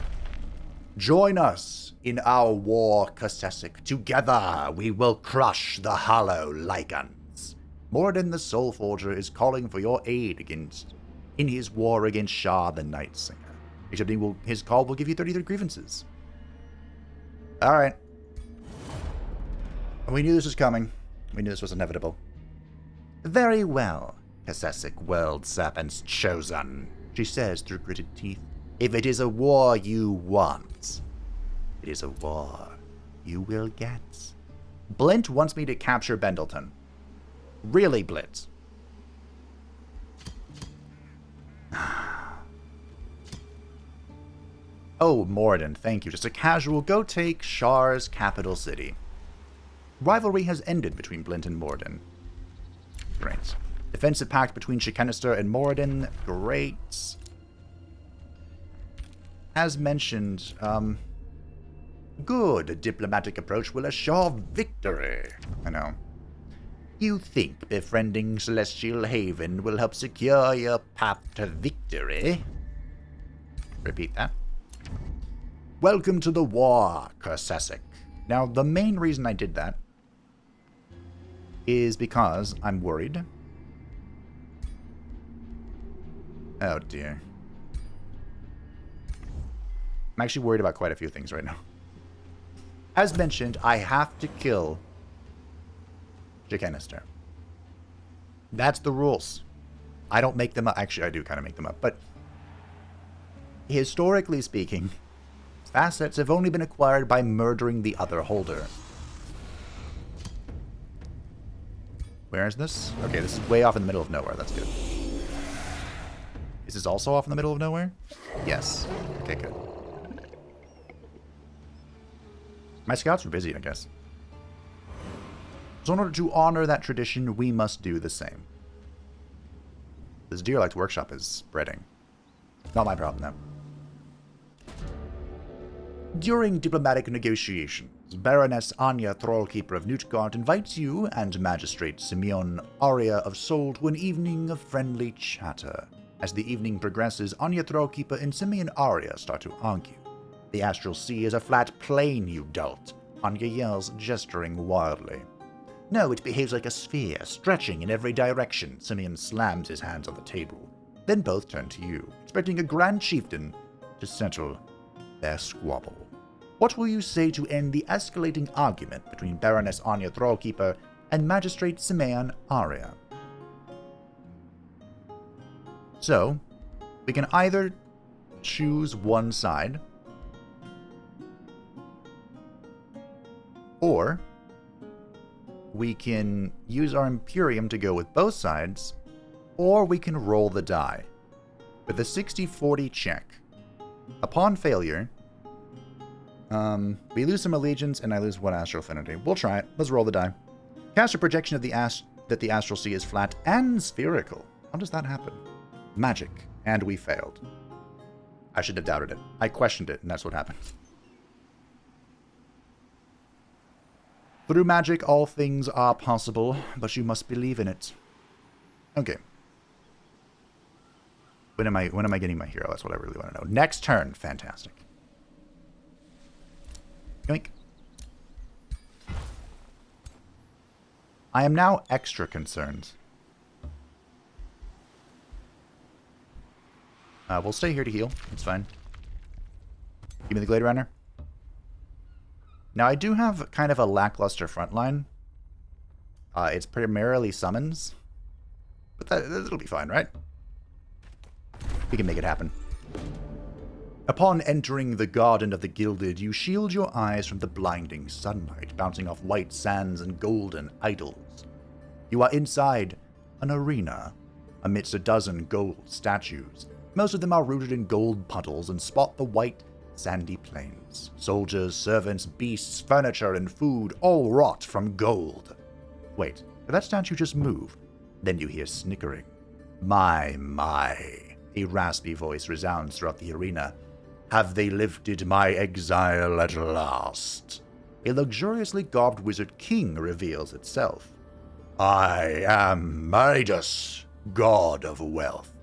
Join us in our war, Kasessic. Together we will crush the Hollow Lycans. Morden the Soul Forger is calling for your aid in his war against Shah the Night Singer. Except his call will give you 33 grievances. Alright. We knew this was coming. We knew this was inevitable. Very well, Kasessic World-Serpent's chosen, she says through gritted teeth. If it is a war you want, it is a war you will get. Blint wants me to capture Bendleton. Really, Blint? Oh, Morden, thank you. Just a casual go take Shar's capital city. Rivalry has ended between Blint and Morden. Great. Defensive pact between Shikenister and Morden. Great. As mentioned, good diplomatic approach will assure victory. I know. You think befriending Celestial Haven will help secure your path to victory? Repeat that. Welcome to the war, Kasessic. Now, the main reason I did that is because I'm worried. Oh, dear. I'm actually worried about quite a few things right now. As mentioned, I have to kill Shikenister. That's the rules. I don't make them up. Actually, I do kind of make them up. But historically speaking, facets have only been acquired by murdering the other holder. Where is this? Okay, this is way off in the middle of nowhere. That's good. Is this also off in the middle of nowhere? Yes. Okay, good. My scouts were busy, I guess. So in order to honor that tradition, we must do the same. This Deerlight's workshop is spreading. Not my problem, though. During diplomatic negotiations, Baroness Anya Thrallkeeper of Newtgard invites you and Magistrate Simeon Aria of Sol to an evening of friendly chatter. As the evening progresses, Anya Thrallkeeper and Simeon Aria start to argue. The astral sea is a flat plane, you dolt, Anya yells, gesturing wildly. No, it behaves like a sphere, stretching in every direction, Simeon slams his hands on the table. Then both turn to you, expecting a grand chieftain to settle their squabble. What will you say to end the escalating argument between Baroness Anya Thrallkeeper and Magistrate Simeon Aria? So, we can either choose one side, or we can use our Imperium to go with both sides, or we can roll the die. With a 60-40 check. Upon failure, we lose some allegiance and I lose one astral affinity. We'll try it. Let's roll the die. Cast a projection of that the astral sea is flat and spherical. How does that happen? Magic. And we failed. I should have doubted it. I questioned it, and that's what happened. Through magic, all things are possible, but you must believe in it. Okay. When am I getting my hero? That's what I really want to know. Next turn. Fantastic. Yoink. I am now extra concerned. We'll stay here to heal. It's fine. Give me the Glade Runner. Now, I do have kind of a lackluster frontline. It's primarily summons. But that'll be fine, right? We can make it happen. Upon entering the Garden of the Gilded, you shield your eyes from the blinding sunlight, bouncing off white sands and golden idols. You are inside an arena, amidst a dozen gold statues. Most of them are rooted in gold puddles and spot the white, sandy plains. Soldiers, servants, beasts, furniture, and food, all wrought from gold. Wait, did that statue just move? Then you hear snickering. My. A raspy voice resounds throughout the arena. Have they lifted my exile at last? A luxuriously garbed wizard king reveals itself. I am Midas, god of wealth.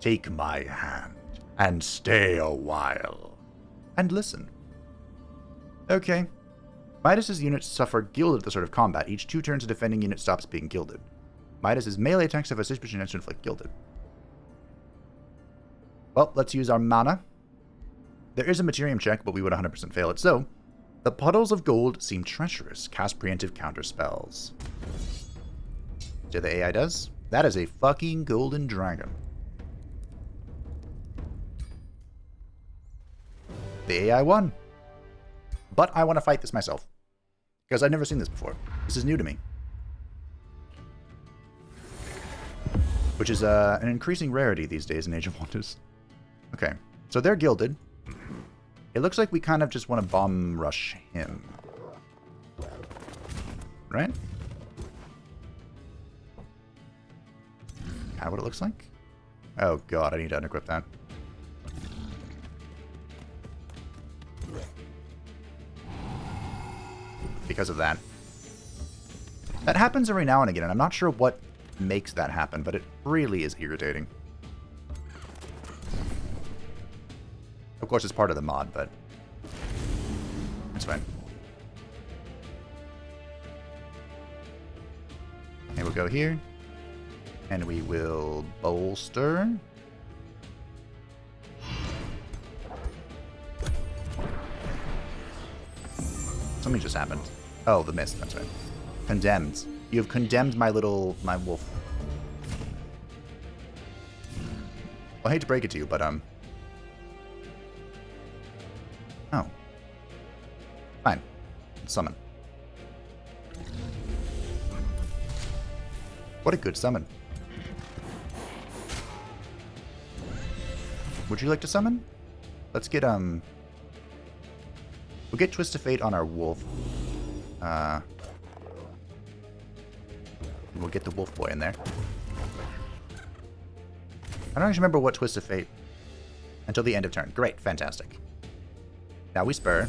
Take my hand and stay a while. And listen. Okay. Midas's units suffer gilded at the start of combat. Each 2 turns a defending unit stops being gilded. Midas's melee attacks have a suspicion chance to inflict gilded. Well, let's use our mana. There is a Materium check, but we would 100% fail it. So, the puddles of gold seem treacherous. Cast preemptive counter spells. So the AI does. That is a fucking golden dragon. The AI won. But I want to fight this myself. Because I've never seen this before. This is new to me. Which is an increasing rarity these days in Age of Wonders. Okay, so they're gilded. It looks like we kind of just want to bomb rush him. Right? Kind of what it looks like? Oh god, I need to unequip that. Because of that. That happens every now and again, and I'm not sure what makes that happen, but it really is irritating. Of course, it's part of the mod, but it's fine. And we'll go here, and we will bolster. Something just happened. Oh, the mist, that's right. Condemned. You have condemned my wolf. Well, I hate to break it to you, but, Oh. Fine. Summon. What a good summon. Would you like to summon? Let's get, We'll get Twist of Fate on our wolf. We'll get the wolf boy in there. I don't actually remember what Twist of Fate until the end of turn. Great, fantastic. Now we spur.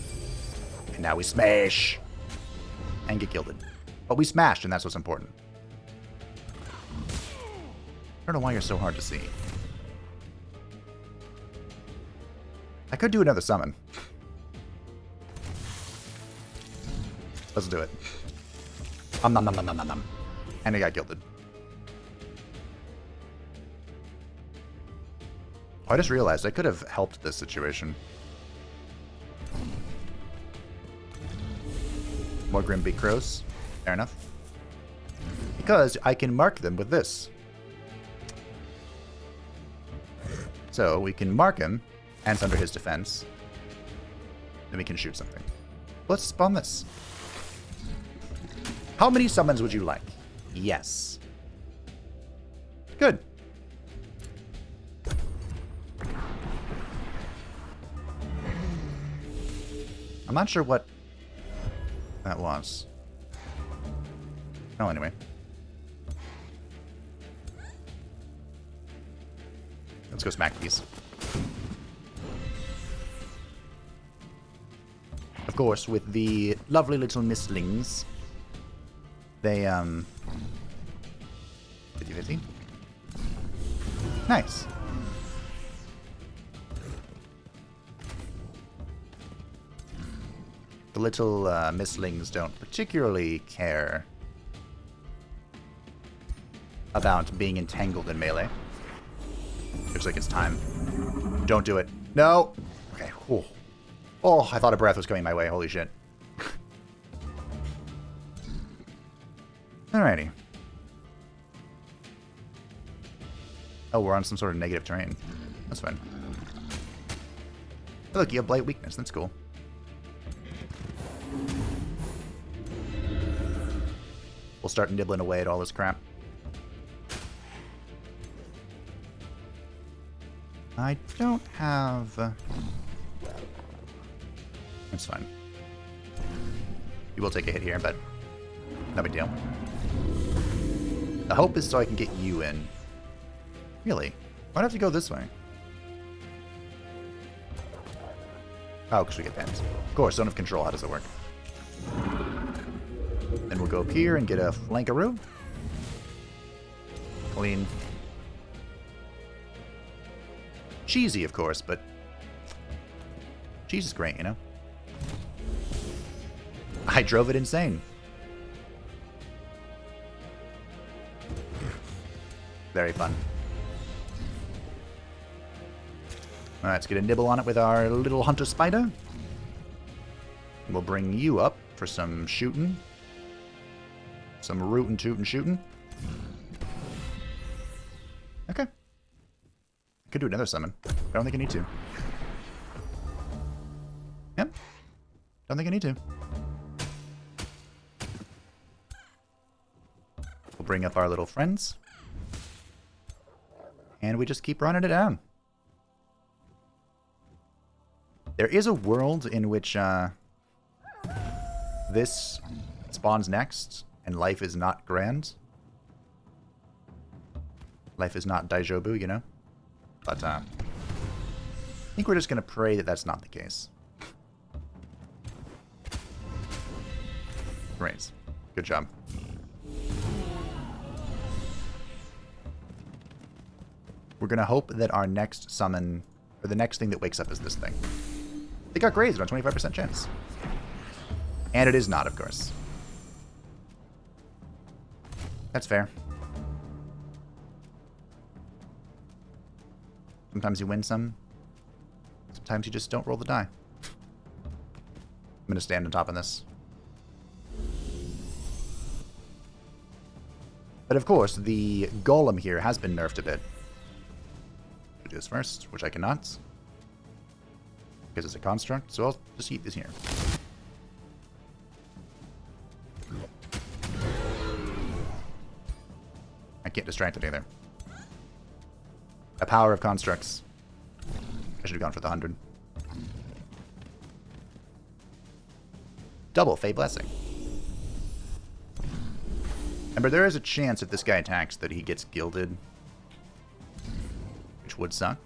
And now we smash. And get gilded. But we smashed, and that's what's important. I don't know why you're so hard to see. I could do another summon. Let's do it. Nom nom nom nom nom nom. And I got gilded. Oh, I just realized I could have helped this situation. More Grimbeak Crows. Fair enough. Because I can mark them with this. So we can mark him, and it's under his defense. Then we can shoot something. Let's spawn this. How many summons would you like? Yes. Good. I'm not sure what that was. Oh, anyway. Let's go smack these. Of course, with the lovely little mistlings, they, 50-50. Nice. The little mistlings don't particularly care about being entangled in melee. Looks like it's time. Don't do it. No! Okay. Oh, I thought a breath was coming my way. Holy shit. Alrighty. Oh, we're on some sort of negative terrain. That's fine. Oh, look, you have Blight Weakness. That's cool. We'll start nibbling away at all this crap. I don't have... That's fine. You will take a hit here, but no big deal. The hope is so I can get you in. Really? Why'd I have to go this way? Oh, because we get banned. Of course, Zone of Control. How does it work? Then we'll go up here and get a flankaroo. Clean. Cheesy, of course, but cheese is great, you know? I drove it insane. Very fun. Alright, let's get a nibble on it with our little hunter spider. We'll bring you up for some shooting. Some rootin' tootin' shooting. Okay. I could do another summon. I don't think I need to. Yep. Don't think I need to. We'll bring up our little friends. And we just keep running it down. There is a world in which this spawns next, and life is not grand. Life is not Daijobu, you know? But I think we're just going to pray that that's not the case. Great. Good job. We're going to hope that our next summon, or the next thing that wakes up is this thing. They got grazed on a 25% chance. And it is not, of course. That's fair. Sometimes you win some. Sometimes you just don't roll the die. I'm going to stand on top of this. But of course, the golem here has been nerfed a bit. Do this first, which I cannot. Because it's a construct, so I'll just keep this here. I can't distract it either. The power of constructs. I should have gone for the 100. Double Fey Blessing. Remember, there is a chance if this guy attacks that he gets gilded. Which would suck.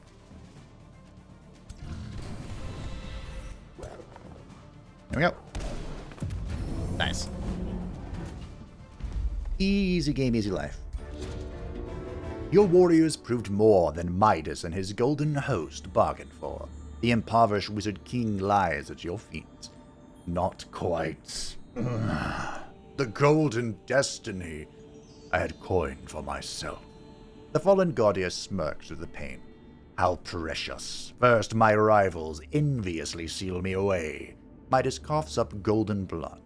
There we go. Nice. Easy game, easy life. Your warriors proved more than Midas and his golden host bargained for. The impoverished wizard king lies at your feet. Not quite. The golden destiny I had coined for myself. The fallen Gordia smirked through the pain. How precious. First my rivals enviously seal me away. Midas coughs up golden blood.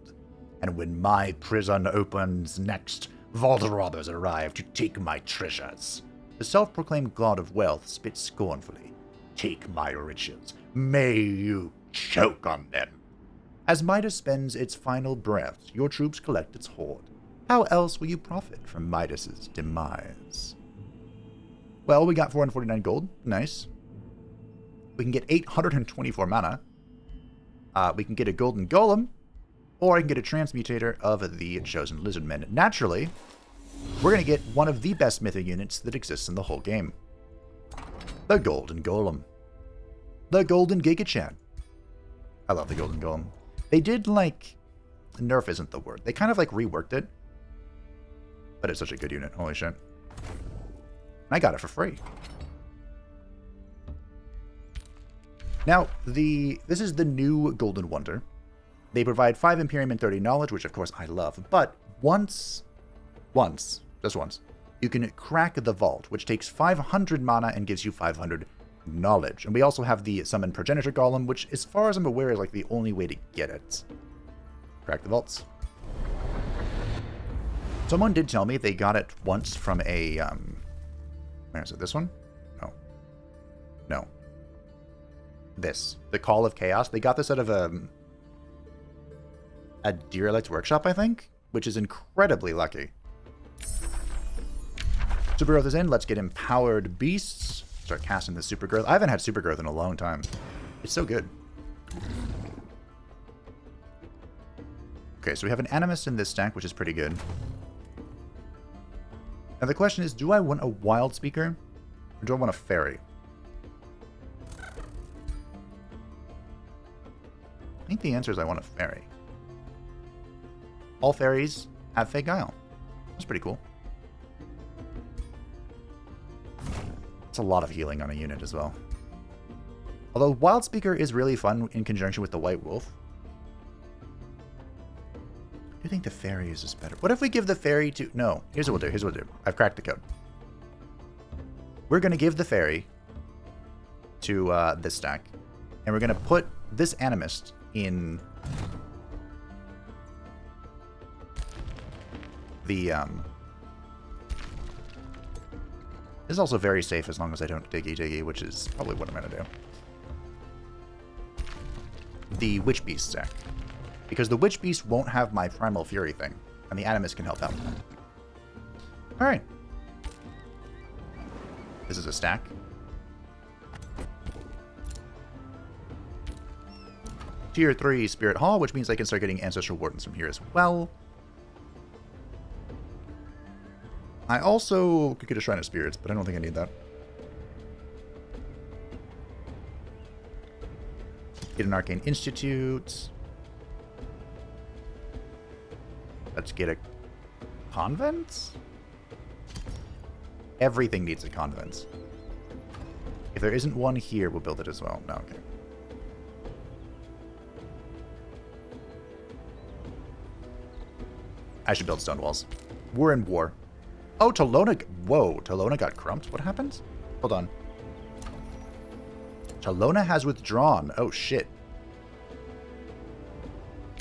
And when my prison opens next, vault robbers arrive to take my treasures. The self-proclaimed god of wealth spits scornfully. Take my riches. May you choke on them. As Midas spends its final breaths, your troops collect its hoard. How else will you profit from Midas's demise? Well, we got 449 gold. Nice. We can get 824 mana. We can get a golden golem. Or I can get a transmutator of the chosen lizardmen. Naturally, we're going to get one of the best mythic units that exists in the whole game. The golden golem. The golden Giga-Chan. I love the golden golem. They did, like... Nerf isn't the word. They kind of, like, reworked it. But it's such a good unit. Holy shit. I got it for free. Now, this is the new Golden Wonder. They provide 5 Imperium and 30 Knowledge, which of course I love. But just once, you can crack the vault, which takes 500 mana and gives you 500 knowledge. And we also have the Summon Progenitor Golem, which as far as I'm aware is like the only way to get it. Crack the vaults. Someone did tell me they got it once from a, where is it? This one? No. No. This. The Call of Chaos. They got this out of a Deerlight's workshop, I think, which is incredibly lucky. Super growth is in. Let's get empowered beasts. Start casting the super growth. I haven't had super growth in a long time. It's so good. Okay, so we have an animist in this stack, which is pretty good. Now the question is, do I want a wild speaker, or do I want a fairy? I think the answer is I want a fairy. All fairies have Fey Guile. That's pretty cool. It's a lot of healing on a unit as well. Although Wild Speaker is really fun in conjunction with the White Wolf. I do think the fairy is just better. What if we give the fairy to... No, here's what we'll do. Here's what we'll do. I've cracked the code. We're going to give the fairy to this stack. And we're going to put this animist in the... This is also very safe as long as I don't diggy, which is probably what I'm going to do. The Witch Beast stack. Because the Witch Beast won't have my Primal Fury thing, and the Animus can help out. Alright. This is a stack. Tier 3 Spirit Hall, which means I can start getting Ancestral Wardens from here as well. I also could get a Shrine of Spirits, but I don't think I need that. Get an Arcane Institute. Let's get a convent? Everything needs a convent. If there isn't one here, we'll build it as well. No, okay. I should build stone walls. We're in war. Oh, Talona... Whoa, Talona got crumped? What happened? Hold on. Talona has withdrawn. Oh, shit.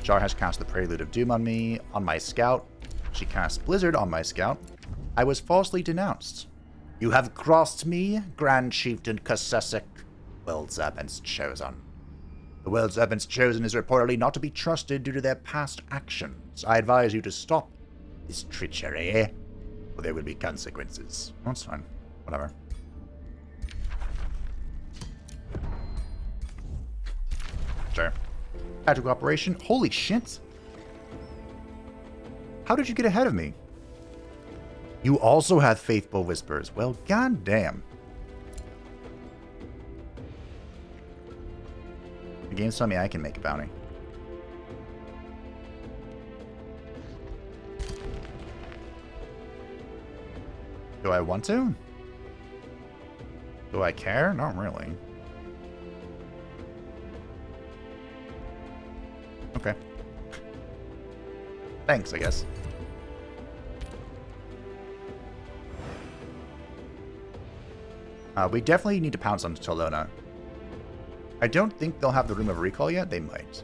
Jar has cast the Prelude of Doom on me. On my scout. She cast Blizzard on my scout. I was falsely denounced. You have crossed me, Grand Chieftain Kasesek. World-Serpent's chosen. The World-Serpent's chosen is reportedly not to be trusted due to their past actions. I advise you to stop this treachery, or there will be consequences. That's fine. Whatever. Sure. Tactical operation. Holy shit! How did you get ahead of me? You also have Faithful Whispers. Well, goddamn. The game's telling me I can make a bounty. Do I want to? Do I care? Not really. Okay. Thanks, I guess. We definitely need to pounce on Talona. I don't think they'll have the Room of Recall yet. They might.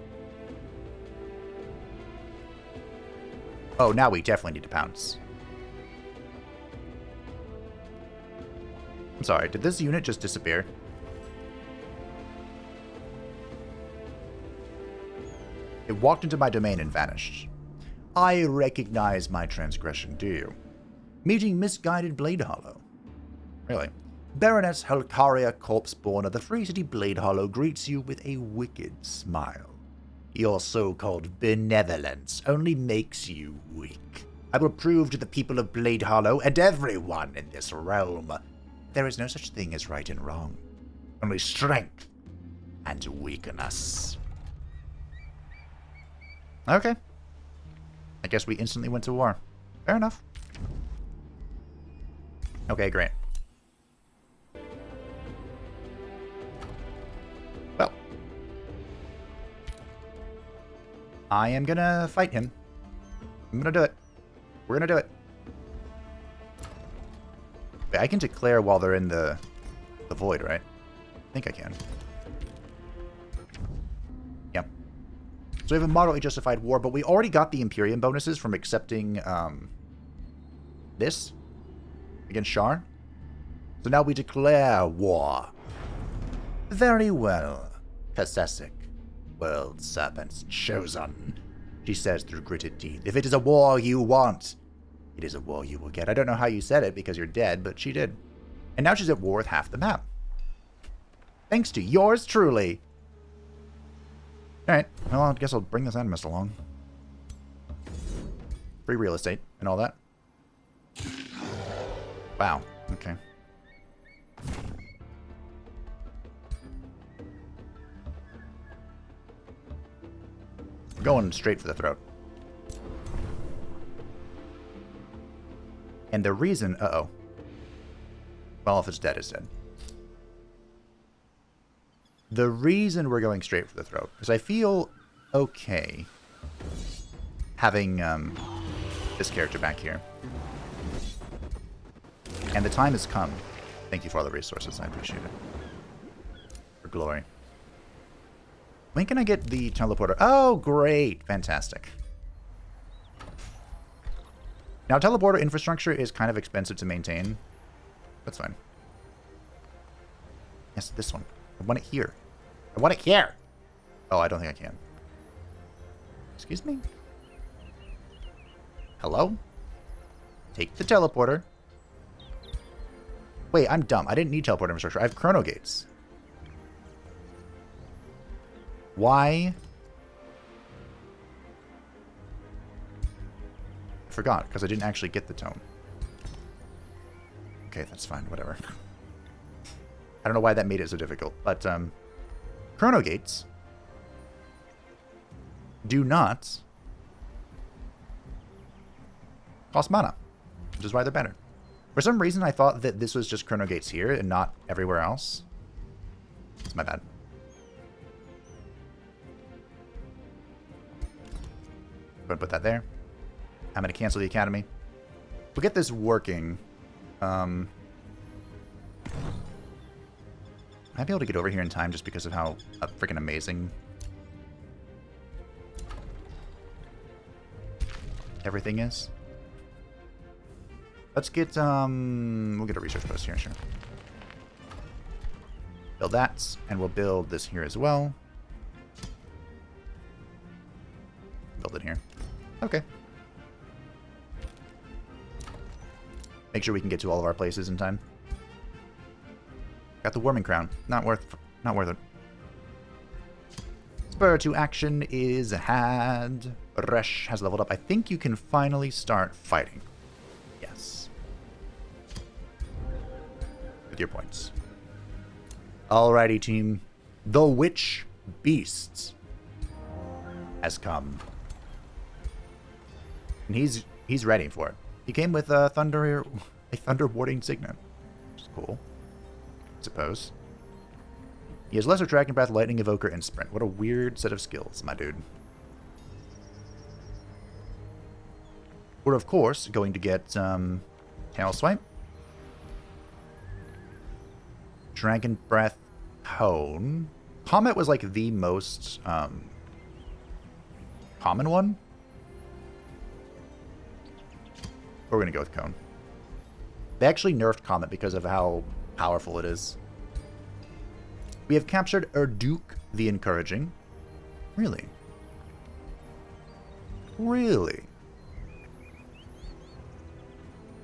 Oh, now we definitely need to pounce. I'm sorry, did this unit just disappear? It walked into my domain and vanished. I recognize my transgression, do you? Meeting misguided Blade Hollow. Really? Baroness Helcaria Corpseborn of the Free City Blade Hollow greets you with a wicked smile. Your so-called benevolence only makes you weak. I will prove to the people of Blade Hollow and everyone in this realm there is no such thing as right and wrong. Only strength and weakness. Okay. I guess we instantly went to war. Fair enough. Okay, great. Well. I am gonna fight him. I'm gonna do it. We're gonna do it. Wait, I can declare while they're in the void, right? I think I can. Yep. So we have a moderately justified war, but we already got the Imperium bonuses from accepting This? Against Shar? So now we declare war. Very well, Facet, World-Serpent's chosen, she says through gritted teeth. If it is a war you want, it is a war you will get. I don't know how you said it because you're dead, but she did. And now she's at war with half the map. Thanks to yours truly. Alright, well, I guess I'll bring this animist along. Free real estate and all that. Wow, okay. We're going straight for the throat. And the reason... Uh-oh. Well, if it's dead, it's dead. The reason we're going straight for the throat is I feel okay having this character back here. And the time has come. Thank you for all the resources. I appreciate it. For glory. When can I get the teleporter? Oh, great. Fantastic. Now, teleporter infrastructure is kind of expensive to maintain. That's fine. Yes, this one. I want it here. I want it here. Oh, I don't think I can. Excuse me? Hello? Take the teleporter. Wait, I'm dumb. I didn't need teleport infrastructure. I have chrono gates. Why? I forgot, because I didn't actually get the tome. Okay, that's fine. Whatever. I don't know why that made it so difficult, but chrono gates do not cost mana, which is why they're better. For some reason, I thought that this was just chrono gates here and not everywhere else. It's my bad. I'm going to put that there. I'm going to cancel the academy. We'll get this working. Might be able to get over here in time just because of how freaking amazing everything is. Let's get, we'll get a research post here, sure. Build that, and we'll build this here as well. Build it here. Okay. Make sure we can get to all of our places in time. Got the warming crown. Not worth it. Spur to action is had. Resh has leveled up. I think you can finally start fighting. Yes. With your points. Alrighty, team. The Witch Beast has come. And he's ready for it. He came with a thunder warding signet. Which is cool. I suppose. He has Lesser Dragon Breath, Lightning Evoker, and Sprint. What a weird set of skills, my dude. We're, of course, going to get Tail Swipe. Dragon Breath Cone. Comet was like the most common one. We're going to go with Cone. They actually nerfed Comet because of how powerful it is. We have captured Erduk the Encouraging. Really? Really?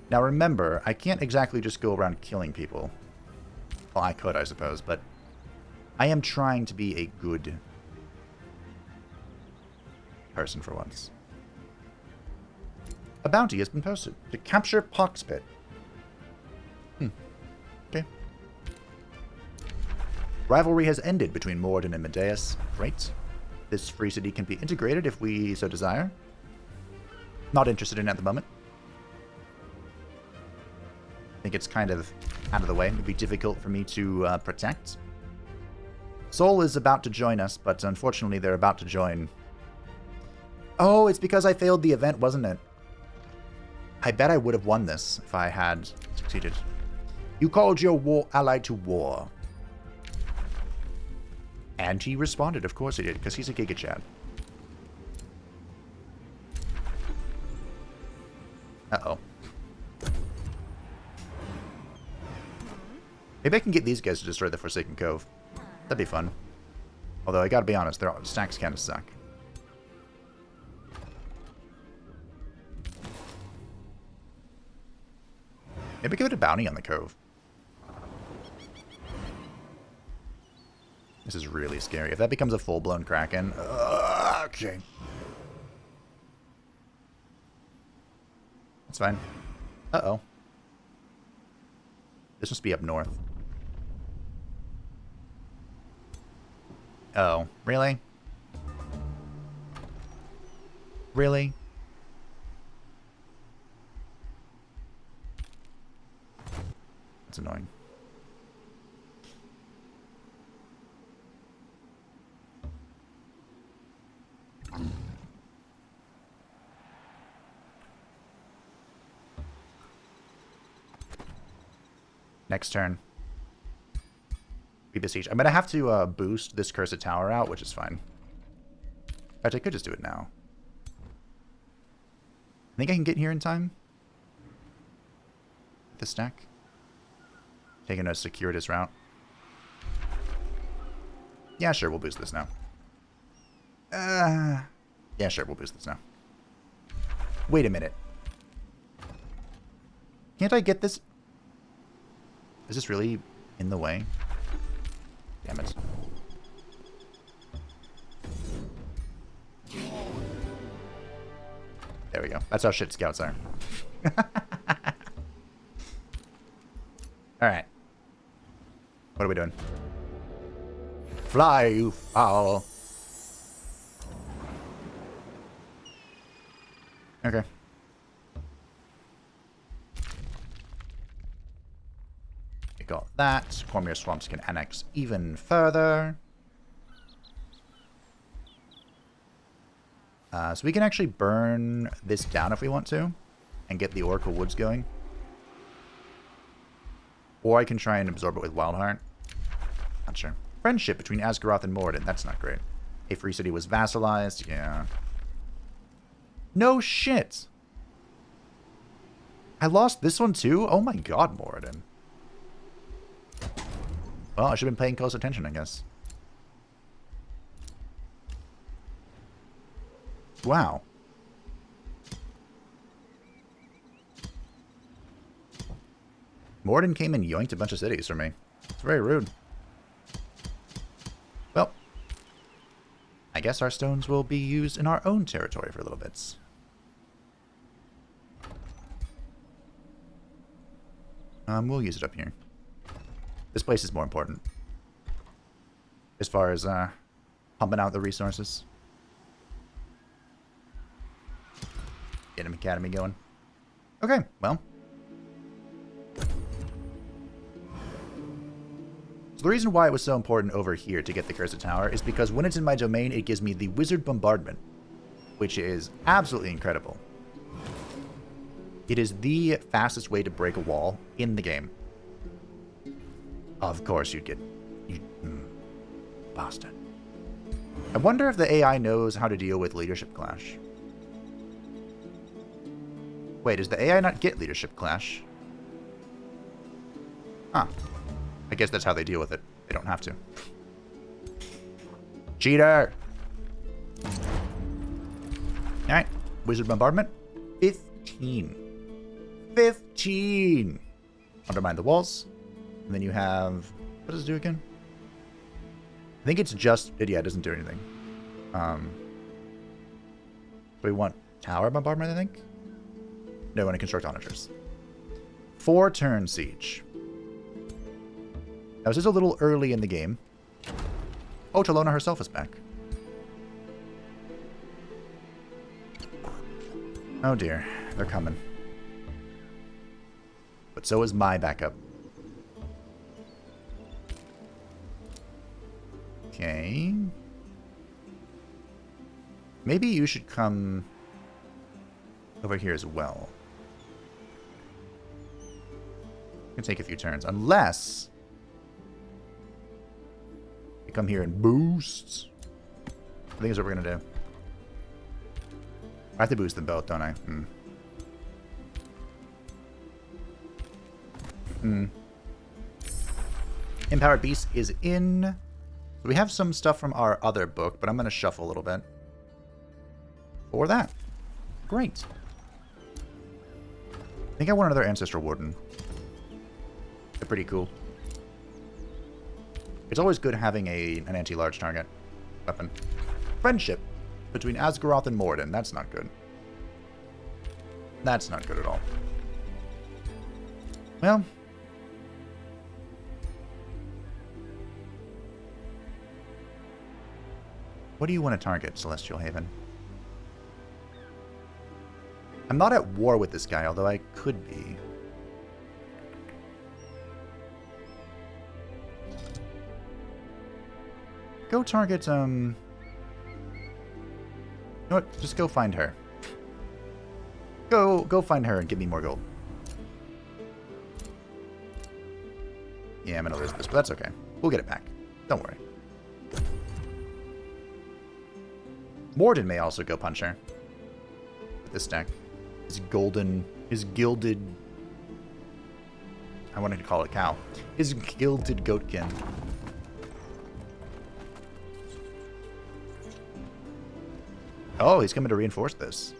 Now remember, I can't exactly just go around killing people. Well, I could, I suppose, but I am trying to be a good person for once. A bounty has been posted to capture Poxpit. Okay. Rivalry has ended between Morden and Medeus. Great. This free city can be integrated if we so desire. Not interested in it at the moment. I think it's kind of out of the way. It would be difficult for me to protect. Sol is about to join us, but unfortunately they're about to join. Oh, it's because I failed the event, wasn't it? I bet I would have won this if I had succeeded. You called your war ally to war. And he responded, of course he did, because he's a Giga Chad. Uh-oh. Maybe I can get these guys to destroy the Forsaken Cove. That'd be fun. Although, I gotta be honest, their stacks kind of suck. Maybe give it a bounty on the Cove. This is really scary. If that becomes a full-blown Kraken... okay. That's fine. Uh-oh. This must be up north. Oh, really? Really? That's annoying. Next turn. We besiege. I'm going to have to boost this Cursed Tower out, which is fine. In fact, I could just do it now. I think I can get here in time. The stack. Taking a circuitous route. Yeah, sure, we'll boost this now. Yeah, sure, we'll boost this now. Wait a minute. Can't I get this? Is this really in the way? Damn it. There we go. That's how shit scouts are. Alright. What are we doing? Fly, you foul. Okay. We got that. Cormier Swamps can annex even further. So we can actually burn this down if we want to. And get the Oracle Woods going. Or I can try and absorb it with Wildheart. Not sure. Friendship between Asgaroth and Moradin. That's not great. A free city was vassalized. Yeah. No shit. I lost this one too? Oh my god, Moradin. Well, I should have been paying close attention, I guess. Wow. Moradin came and yoinked a bunch of cities from me. It's very rude. Well, I guess our stones will be used in our own territory for a little bit. We'll use it up here. This place is more important. As far as, pumping out the resources. Get an academy going. Okay, well. So the reason why it was so important over here to get the Cursed Tower is because when it's in my domain, it gives me the Wizard Bombardment, which is absolutely incredible. It is the fastest way to break a wall in the game. Of course you'd get... bastard. I wonder if the AI knows how to deal with Leadership Clash. Wait, does the AI not get Leadership Clash? Huh. I guess that's how they deal with it. They don't have to. Cheater! Alright. Wizard Bombardment. 15. 15! Undermine the walls. And then you have... What does it do again? I think it's just... Yeah, it doesn't do anything. So we want Tower Bombardment, I think? No, we want to construct onagers. 4-turn siege. Now, this is a little early in the game. Oh, Talona herself is back. Oh dear, they're coming. But so is my backup. Okay. Maybe you should come over here as well. It can take a few turns, unless you come here and boost. I think that's what we're gonna do. I have to boost them both, don't I? Empowered Beast is in. We have some stuff from our other book, but I'm going to shuffle a little bit for that. Great. I think I want another Ancestral Warden. They're pretty cool. It's always good having an anti-large target weapon. Friendship between Asgaroth and Morden. That's not good. That's not good at all. Well. What do you want to target, Celestial Haven? I'm not at war with this guy, although I could be. Go target, You know what? Just go find her. Go find her and give me more gold. Yeah, I'm gonna lose this, but that's okay. We'll get it back. Don't worry. Morden may also go punch her. With this deck. His gilded... I wanted to call it cow. His gilded goatkin. Oh, he's coming to reinforce this.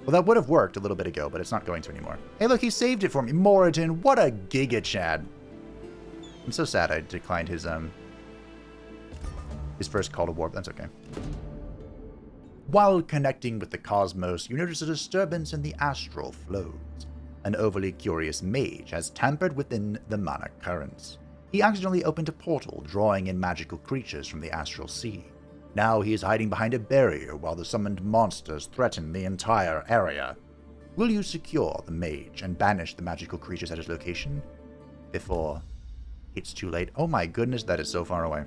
Well, that would have worked a little bit ago, but it's not going to anymore. Hey, look, he saved it for me. Moradin, what a Giga Chad. I'm so sad I declined his first call to war, but that's okay. While connecting with the cosmos, you notice a disturbance in the astral flows. An overly curious mage has tampered within the mana currents. He accidentally opened a portal, drawing in magical creatures from the astral sea. Now he is hiding behind a barrier while the summoned monsters threaten the entire area. Will you secure the mage and banish the magical creatures at his location before it's too late? Oh my goodness, that is so far away.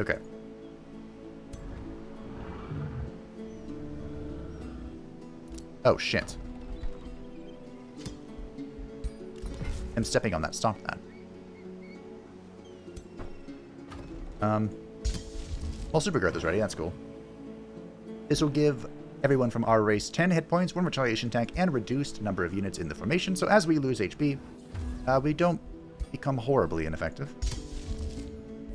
Okay. Oh shit. I'm stepping on that. Stop that. Well, Super Growth is ready. That's cool. This will give everyone from our race 10 hit points, 1 retaliation tank, and a reduced number of units in the formation. So as we lose HP, we don't become horribly ineffective.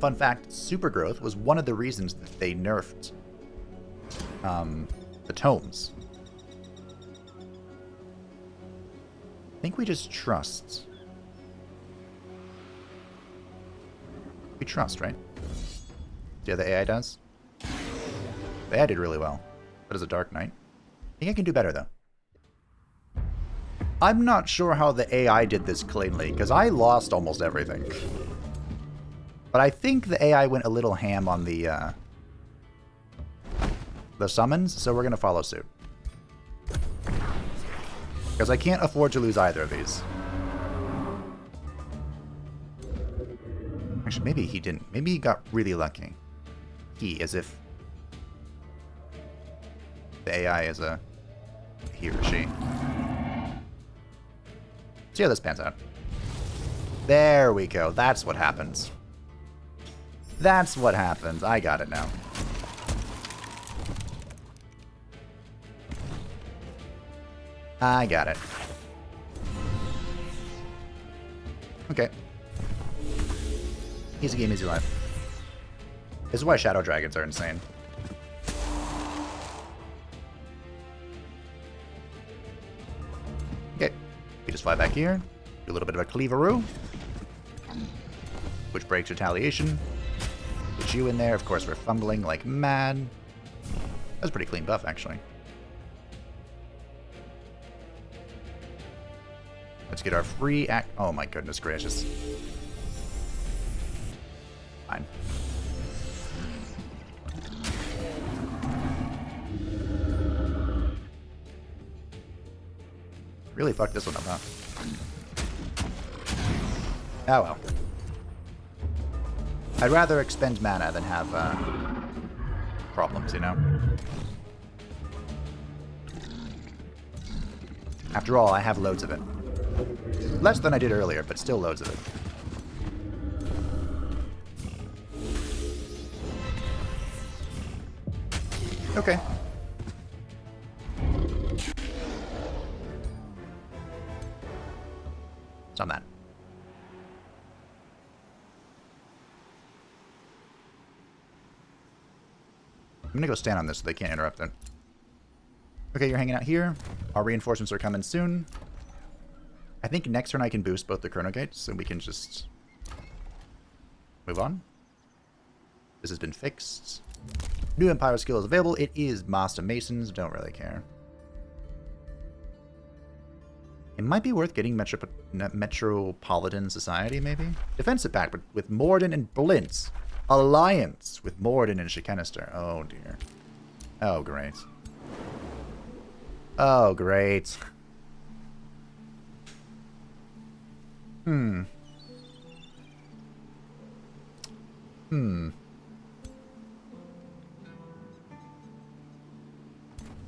Fun fact, Super Growth was one of the reasons that they nerfed the tomes. I think we just trust. We trust, right? Yeah, the AI does. The AI did really well. That is a Dark Knight. I think I can do better, though. I'm not sure how the AI did this cleanly, because I lost almost everything. But I think the AI went a little ham on the summons, so we're going to follow suit. Because I can't afford to lose either of these. Actually, maybe he didn't. Maybe he got really lucky. He, as if the AI is a he or she. See how this pans out. There we go. That's what happens. That's what happens. I got it now. I got it. Okay. Easy game, easy life. This is why Shadow Dragons are insane. Okay. We just fly back here. Do a little bit of a cleaveroo. Which breaks retaliation. Put you in there. Of course, we're fumbling like mad. That's a pretty clean buff, actually. Let's get our free act. Oh my goodness gracious. Fine. Really fucked this one up, huh? Oh well. I'd rather expend mana than have problems, you know? After all, I have loads of it. Less than I did earlier, but still loads of it. Okay. gonna go stand on this so they can't interrupt it. Okay, you're hanging out here. Our reinforcements are coming soon. I think next turn I can boost both the Chrono Gates, and we can just move on. This has been fixed. New Empire skill is available. It is Master Masons. Don't really care. It might be worth getting Metropolitan Society, maybe? Defensive Pact with Morden and Blintz. Alliance with Morden and Shikenister. Oh, dear. Oh, great. Oh, great.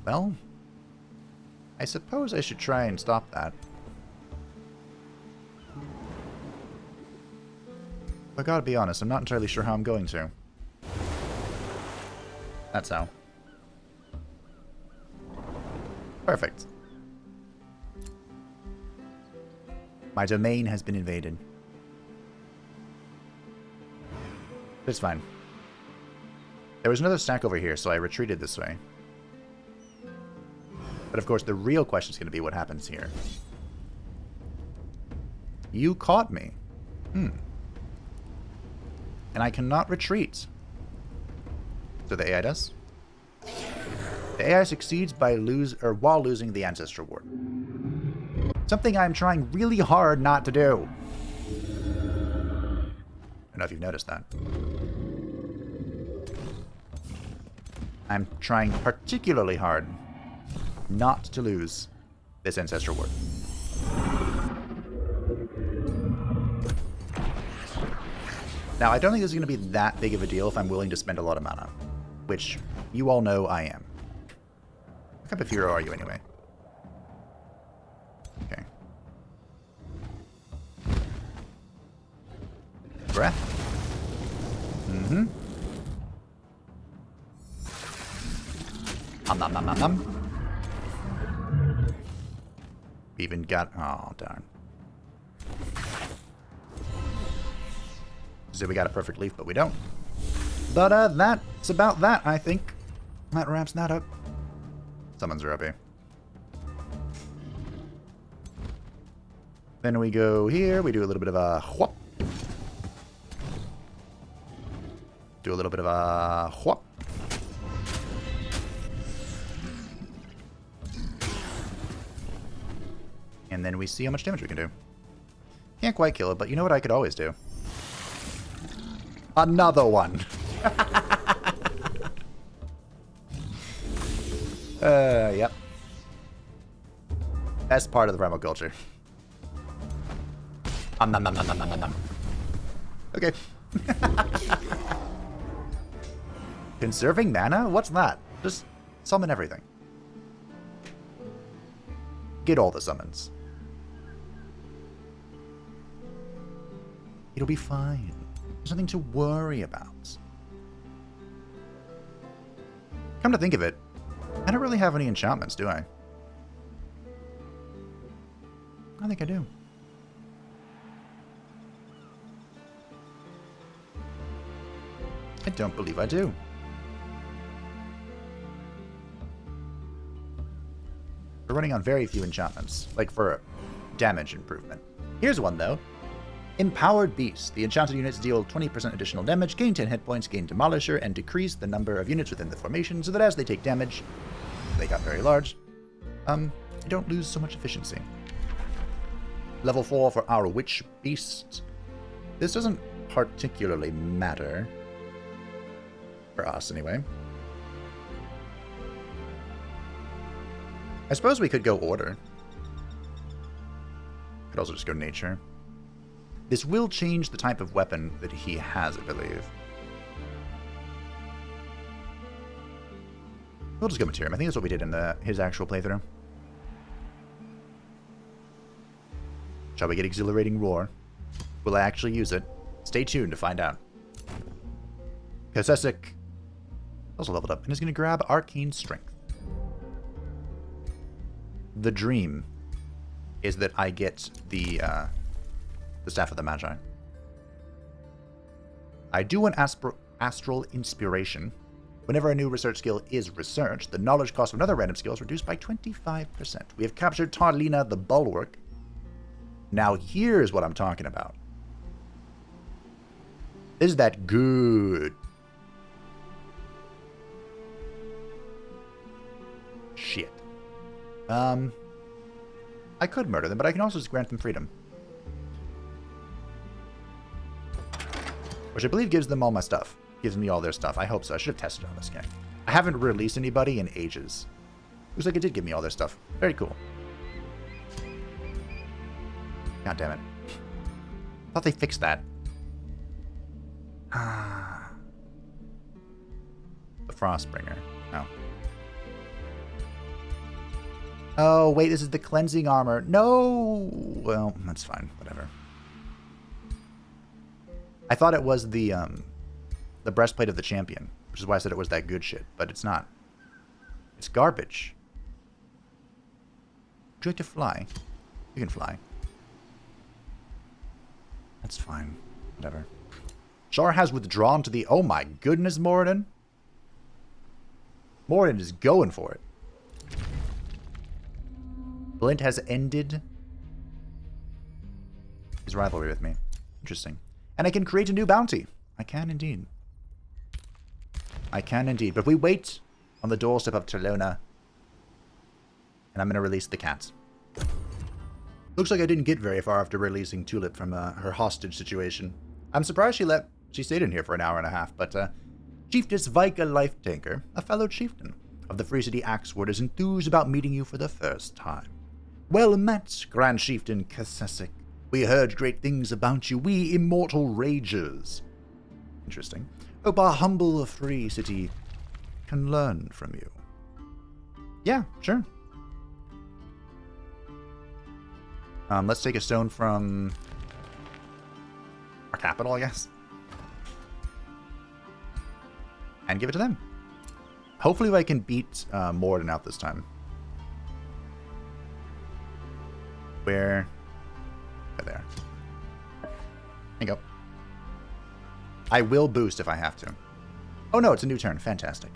Well, I suppose I should try and stop that. I gotta be honest, I'm not entirely sure how I'm going to. That's how. Perfect. My domain has been invaded. It's fine. There was another stack over here, so I retreated this way. But of course, the real question is going to be what happens here. You caught me. And I cannot retreat. So the AI does. The AI succeeds by while losing the Ancestral Ward. Something I'm trying really hard not to do. I don't know if you've noticed that. I'm trying particularly hard not to lose this Ancestral Ward. Now, I don't think this is going to be that big of a deal if I'm willing to spend a lot of mana. Which, you all know I am. What type of hero are you, anyway? Okay. Breath. Nom nom nom nom. Even got... Oh, darn. So we got a perfect leaf, but we don't. But that's about that, I think. That wraps that up. Summons are up here. Then we go here. We do a little bit of a whoop. Do a little bit of a whoop. And then we see how much damage we can do. Can't quite kill it, but you know what I could always do? Another one. Yep. Best part of the primal culture. Nom nom nom nom nom nom nom. Okay. Conserving mana? What's that? Just summon everything. Get all the summons. It'll be fine. There's nothing to worry about. Come to think of it, I don't really have any enchantments, do I? I think I do. I don't believe I do. We're running on very few enchantments, like for damage improvement. Here's one, though. Empowered Beast. The enchanted units deal 20% additional damage, gain 10 hit points, gain Demolisher, and decrease the number of units within the formation so that as they take damage, they got very large, they don't lose so much efficiency. Level 4 for our Witch Beast. This doesn't particularly matter. For us, anyway. I suppose we could go Order. Could also just go Nature. This will change the type of weapon that he has, I believe. We'll just go Materium. I think that's what we did in his actual playthrough. Shall we get Exhilarating Roar? Will I actually use it? Stay tuned to find out. Kosesic also leveled up and is going to grab Arcane Strength. The dream is that I get the Staff of the Magi. I do want Astral Inspiration, Whenever a new research skill is researched, the knowledge cost of another random skill is reduced by 25%. We have captured Talona the Bulwark. Now here's what I'm talking about. This is that good shit. I could murder them, but I can also just grant them freedom. Which I believe gives them all my stuff. Gives me all their stuff. I hope so. I should have tested on this guy. I haven't released anybody in ages. Looks like it did give me all their stuff. Very cool. God damn it. Thought they fixed that. The Frostbringer. Oh. Oh, wait, this is the cleansing armor. No! Well, that's fine. Whatever. I thought it was the breastplate of the champion, which is why I said it was that good shit, but it's not. It's garbage. Would you like to fly? You can fly. That's fine. Whatever. Char has withdrawn to the... Oh my goodness, Moradin. Moradin is going for it. Blint has ended his rivalry with me. Interesting. And I can create a new bounty. I can indeed. I can indeed. But if we wait on the doorstep of Talona, and I'm going to release the cat. Looks like I didn't get very far after releasing Tulip from her hostage situation. I'm surprised she stayed in here for an hour and a half, but Chiefess Vika Lifetanker, a fellow chieftain of the Free City Axeward, is enthused about meeting you for the first time. Well met, Grand Chieftain Kasesik. We heard great things about you, we immortal ragers. Interesting. Hope our humble Free City can learn from you. Yeah, sure. Let's take a stone from our capital, I guess. And give it to them. Hopefully I can beat Moradin out this time. Where? Right there. There you go. I will boost if I have to. Oh no, it's a new turn. Fantastic.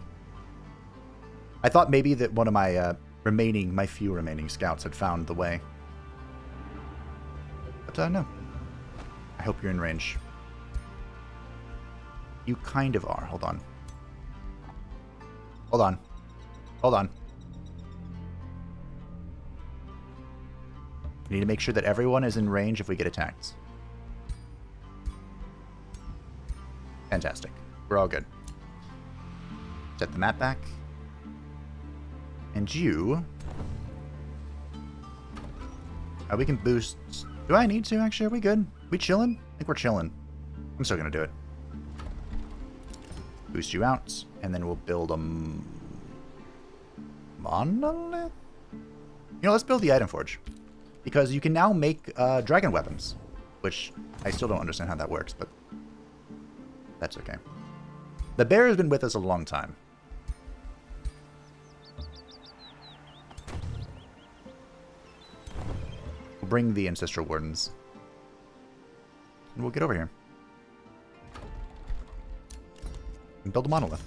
I thought maybe that one of my my few remaining scouts had found the way. But no. I hope you're in range. You kind of are. Hold on. Hold on. Hold on. We need to make sure that everyone is in range if we get attacked. Fantastic. We're all good. Set the map back. And you... we can boost... Do I need to, actually? Are we good? We chilling? I think we're chilling. I'm still going to do it. Boost you out, and then we'll build a... monolith? You know, let's build the item forge. Because you can now make dragon weapons. Which I still don't understand how that works, but... that's okay. The bear has been with us a long time. We'll bring the ancestral wardens. And we'll get over here. And build a monolith.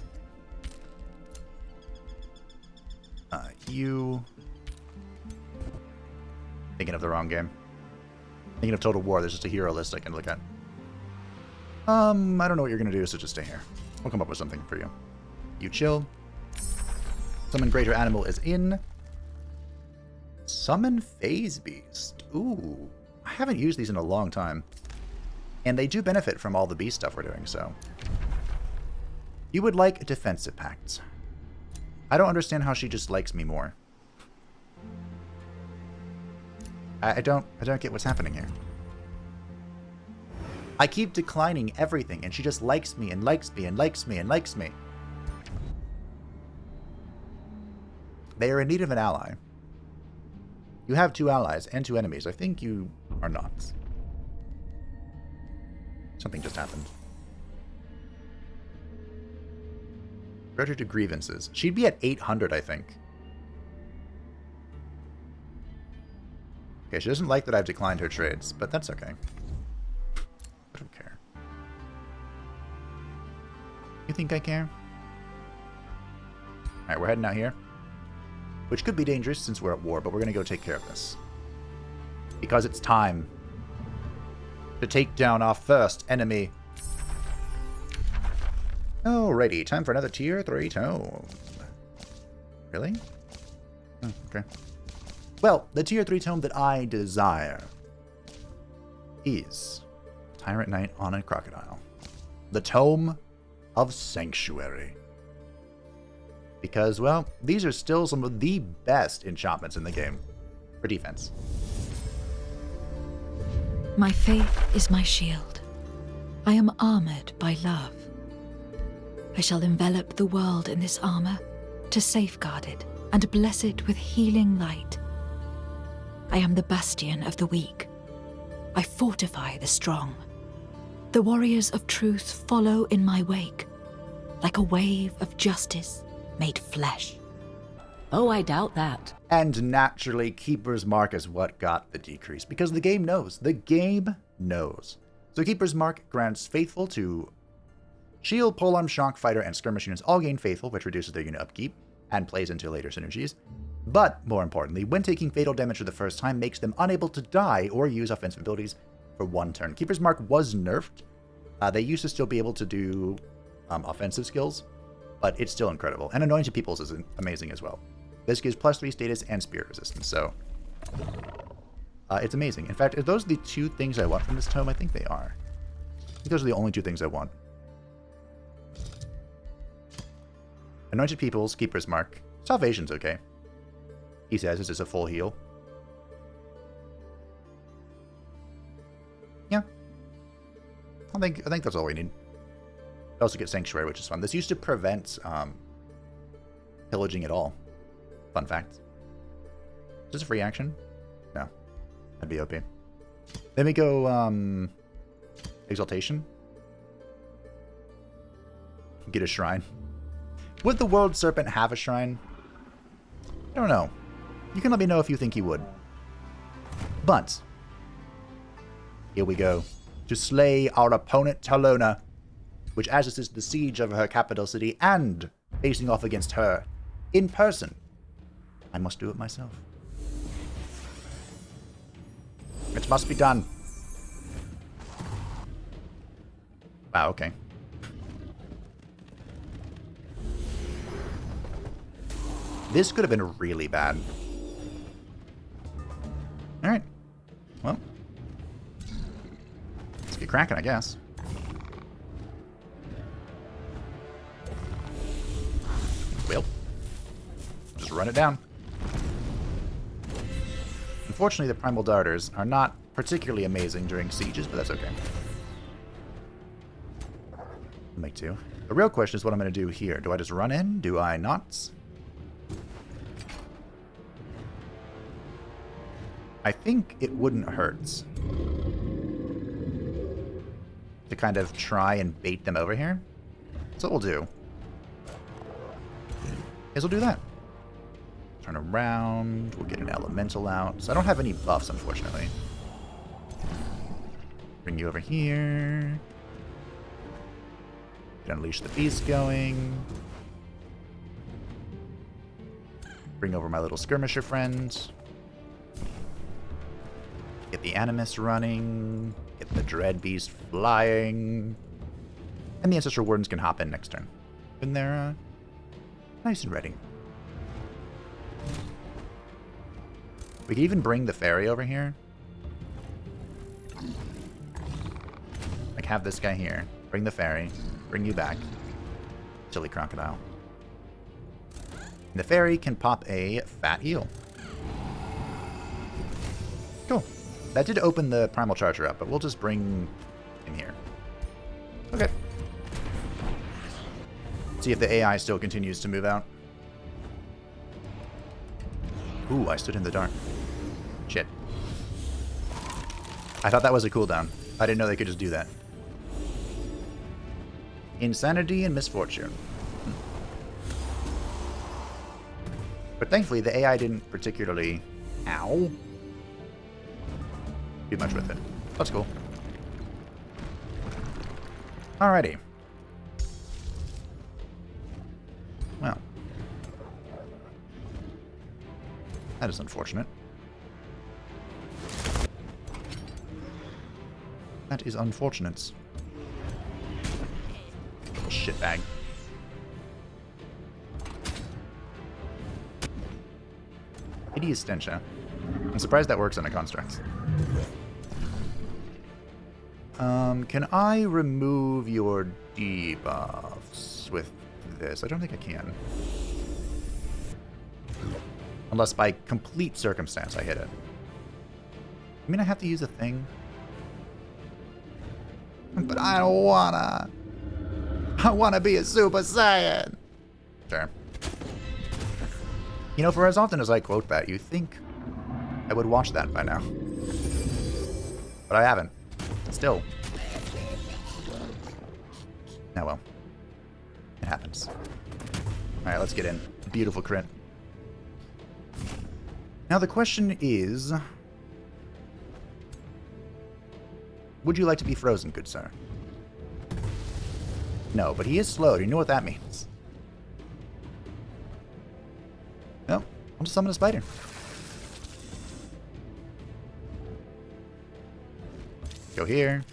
You... Thinking of the wrong game. Thinking of Total War, there's just a hero list I can look at. I don't know what you're going to do, so just stay here. We'll come up with something for you. You chill. Summon Greater Animal is in. Summon Phase Beast. Ooh. I haven't used these in a long time. And they do benefit from all the beast stuff we're doing, so... You would like a defensive pact. I don't understand how she just likes me more. I don't get what's happening here. I keep declining everything, and she just likes me and likes me and likes me and likes me. They are in need of an ally. You have 2 allies and 2 enemies. I think you are not. Something just happened. Return to grievances. She'd be at 800, I think. Okay, she doesn't like that I've declined her trades, but that's okay. I don't care. You think I care? Alright, we're heading out here. Which could be dangerous since we're at war, but we're going to go take care of this. Because it's time to take down our first enemy. Alrighty, time for another tier 3 tome. Really? Oh, okay. Well, the tier 3 tome that I desire is Tyrant Knight on a Crocodile. The Tome of Sanctuary. Because, well, these are still some of the best enchantments in the game for defense. My faith is my shield. I am armored by love. I shall envelop the world in this armor to safeguard it and bless it with healing light. I am the bastion of the weak. I fortify the strong. The warriors of truth follow in my wake, like a wave of justice made flesh. Oh, I doubt that. And naturally, Keeper's Mark is what got the decrease, because the game knows. The game knows. So Keeper's Mark grants Faithful to Shield, Polearm, Shock, Fighter, and Skirmish units all gain Faithful, which reduces their unit upkeep, and plays into later synergies. But, more importantly, when taking fatal damage for the first time, makes them unable to die or use offensive abilities for one turn. Keeper's Mark was nerfed. They used to still be able to do offensive skills, but it's still incredible. And Anointed Peoples is amazing as well. This gives +3 status and spirit resistance, so it's amazing. In fact, are those the two things I want from this tome? I think they are. I think those are the only two things I want. Anointed Peoples, Keeper's Mark. Salvation's okay. He says this is a full heal. Yeah. I think that's all we need. We also get Sanctuary, which is fun. This used to prevent pillaging at all. Fun fact. Is this a free action? No. That'd be OP. Then we go Exaltation. Get a shrine. Would the World-Serpent have a shrine? I don't know. You can let me know if you think he would. But here we go. To slay our opponent Talona, which as this is the siege of her capital city and facing off against her in person, I must do it myself. It must be done. Wow, okay. This could have been really bad. Alright. Well. Let's get cracking, I guess. Well. Just run it down. Unfortunately, the Primal Darters are not particularly amazing during sieges, but that's okay. I'll make two. The real question is what I'm going to do here. Do I just run in? Do I not? I think it wouldn't hurt to kind of try and bait them over here. So what we'll do is we'll do that. Turn around. We'll get an elemental out. So I don't have any buffs, unfortunately. Bring you over here. Get Unleash the Beast going. Bring over my little skirmisher friend. Get the Animus running. Get the Dread Beast flying. And the Ancestral Wardens can hop in next turn. And they're nice and ready. We can even bring the Fairy over here. Like, have this guy here. Bring the Fairy. Bring you back. Silly Crocodile. And the Fairy can pop a fat heal. Cool. That did open the Primal Charger up, but we'll just bring him here. Okay. See if the AI still continues to move out. Ooh, I stood in the dark. Shit. I thought that was a cooldown. I didn't know they could just do that. Insanity and Misfortune. But thankfully, the AI didn't particularly... Ow. Do much with it. That's cool. Alrighty. Well. That is unfortunate. That is unfortunate. Little shitbag. Hideous stench, huh? I'm surprised that works on a construct. Can I remove your debuffs with this? I don't think I can. Unless by complete circumstance I hit it. I mean, I have to use a thing. But I don't wanna. I wanna be a Super Saiyan. Sure. You know, for as often as I quote that, you'd think I would watch that by now. But I haven't. Still. Oh well. It happens. Alright, let's get in. Beautiful crit. Now the question is... would you like to be frozen, good sir? No, but he is slowed. You know what that means. No, I'll just summon a spider. Go here.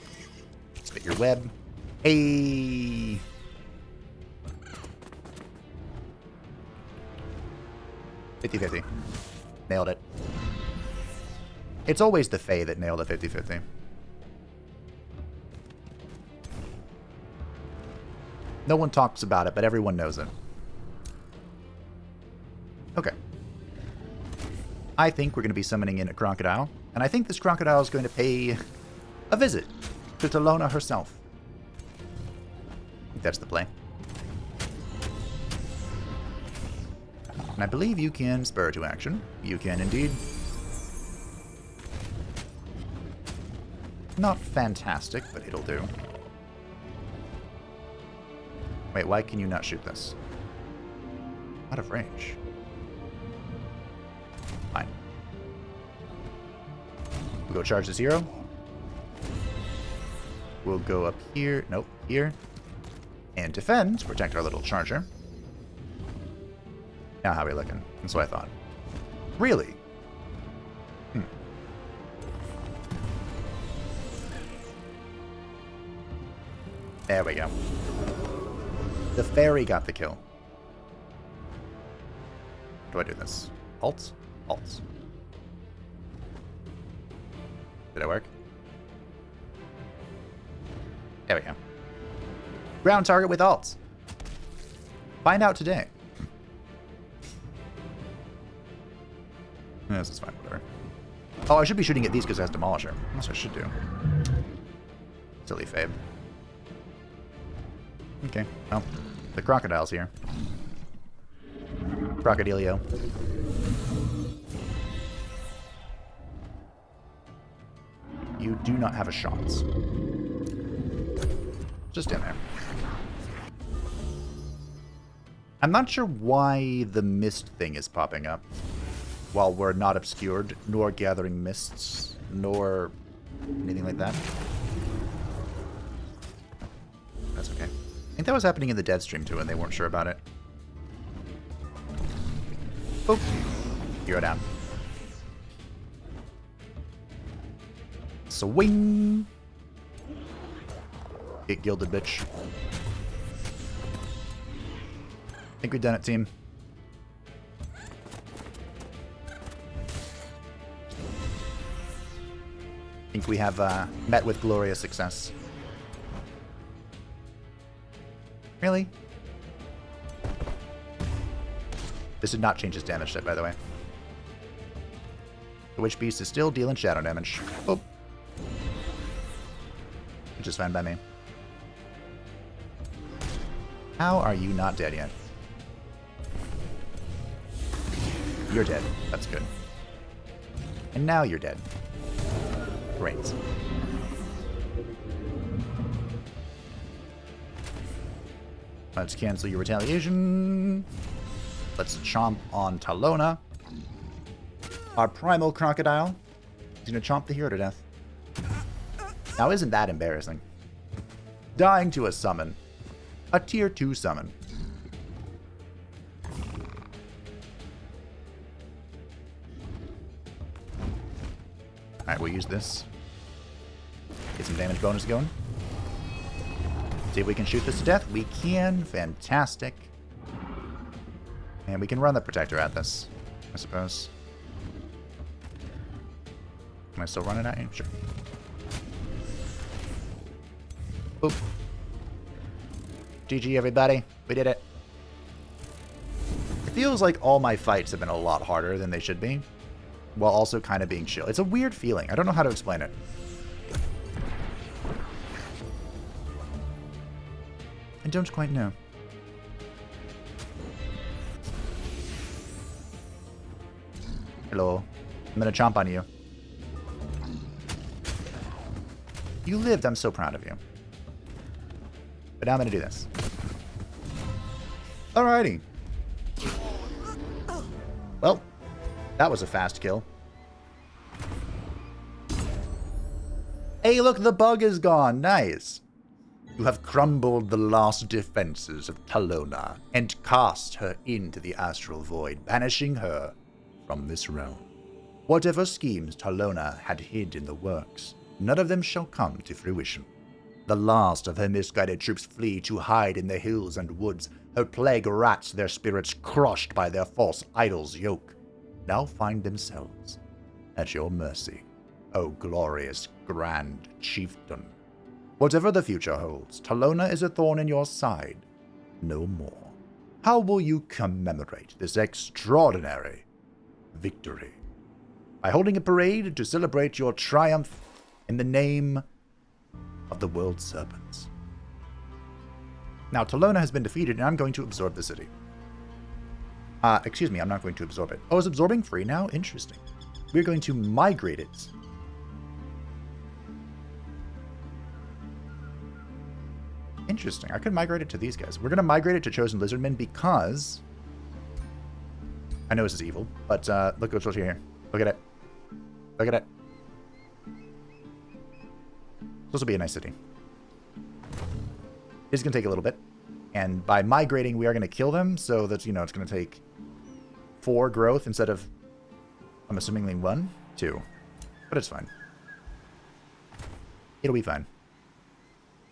Spit your web. Hey! $50-50. Nailed it. It's always the Fae that nailed a 50-50. No one talks about it, but everyone knows it. Okay. I think we're going to be summoning in a crocodile, and I think this crocodile is going to pay a visit to Talona herself. I think that's the play. And I believe you can spur to action. You can indeed. Not fantastic, but it'll do. Wait, why can you not shoot this? Out of range. Fine. We'll go charge this hero. We'll go up here. Nope, here. And defend to protect our little charger. Now how are we looking? That's what I thought. Really? There we go. The fairy got the kill. How do I do this? Alt? Alt. Did it work? There we go. Ground target with alt. Find out today. This is fine, whatever. Oh, I should be shooting at these because it has Demolisher. That's what I should do. Silly Fabe. Okay, well, the crocodile's here. Crocodilio. You do not have a shot. Just in there. I'm not sure why the mist thing is popping up while we're not obscured, nor gathering mists, nor anything like that. That's okay. I think that was happening in the dead stream too, and they weren't sure about it. Boop. Hero down. Swing. Get gilded, bitch. I think we've done it, team. I think we have met with glorious success. Really? This did not change his damage set, by the way. The Witch Beast is still dealing shadow damage. Oh. Which is fine by me. How are you not dead yet? You're dead. That's good. And now you're dead. Great. Let's cancel your retaliation. Let's chomp on Talona. Our primal crocodile is going to chomp the hero to death. Now, isn't that embarrassing? Dying to a summon. A tier 2 summon. Alright, we'll use this. Get some damage bonus going. See if we can shoot this to death. We can. Fantastic. And we can run the Protector at this, I suppose. Can I still run it at you? Sure. Oop. GG, everybody. We did it. It feels like all my fights have been a lot harder than they should be, while also kind of being chill. It's a weird feeling. I don't know how to explain it. I don't quite know. Hello. I'm gonna chomp on you. You lived. I'm so proud of you. But now I'm gonna do this. Alrighty. Well, that was a fast kill. Hey, look, the bug is gone. Nice. You have crumbled the last defenses of Talona and cast her into the astral void, banishing her from this realm. Whatever schemes Talona had hid in the works, none of them shall come to fruition. The last of her misguided troops flee to hide in the hills and woods, her plague rats, their spirits crushed by their false idol's yoke, now find themselves at your mercy, O glorious grand chieftain. Whatever the future holds, Talona is a thorn in your side, no more. How will you commemorate this extraordinary victory? By holding a parade to celebrate your triumph in the name of the World-Serpent. Now, Talona has been defeated, and I'm going to absorb the city. Excuse me, I'm not going to absorb it. Oh, is absorbing free now? Interesting. We're going to migrate it. Interesting. I could migrate it to these guys. We're going to migrate it to Chosen Lizardmen because... I know this is evil, but look what's here. Look at it. Look at it. This will be a nice city. It's going to take a little bit. And by migrating, we are going to kill them. So that, you know, it's going to take 4 growth instead of, I'm assuming 1, 2. But it's fine. It'll be fine.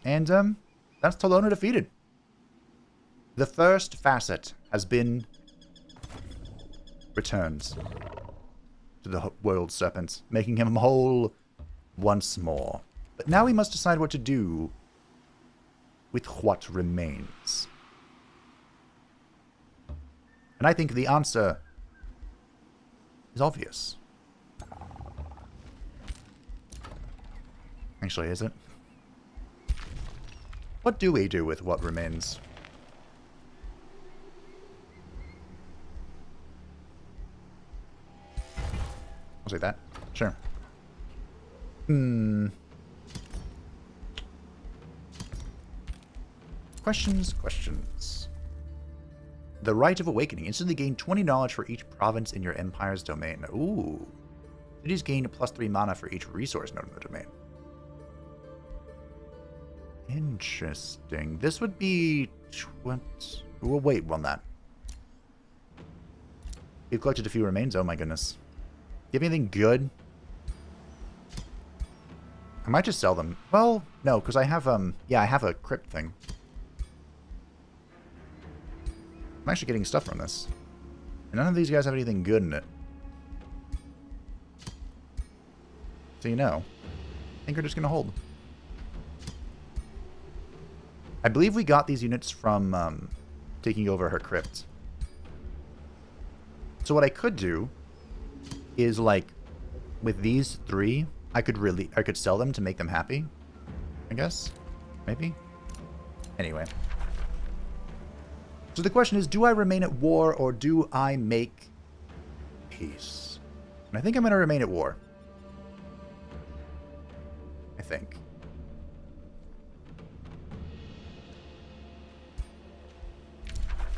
And that's Talona defeated. The first Facet has been returned to the World-Serpent, making him whole once more. But now we must decide what to do with what remains. And I think the answer is obvious. Actually, is it? What do we do with what remains? I'll say that. Sure. Questions. The Rite of Awakening. Instantly gain 20 knowledge for each province in your empire's domain. Ooh. Cities gain +3 mana for each resource node in the domain. Interesting. This would be... What? We'll wait on that. You've collected a few remains. Oh my goodness. Do you have anything good? I might just sell them. Well, no, because I have, yeah, I have a crypt thing. I'm actually getting stuff from this. And none of these guys have anything good in it. So you know, I think we're just going to hold. I believe we got these units from taking over her crypt. So what I could do is, like, with these 3, I could sell them to make them happy, I guess. Maybe. Anyway. So the question is, do I remain at war or do I make peace? And I think I'm going to remain at war. I think.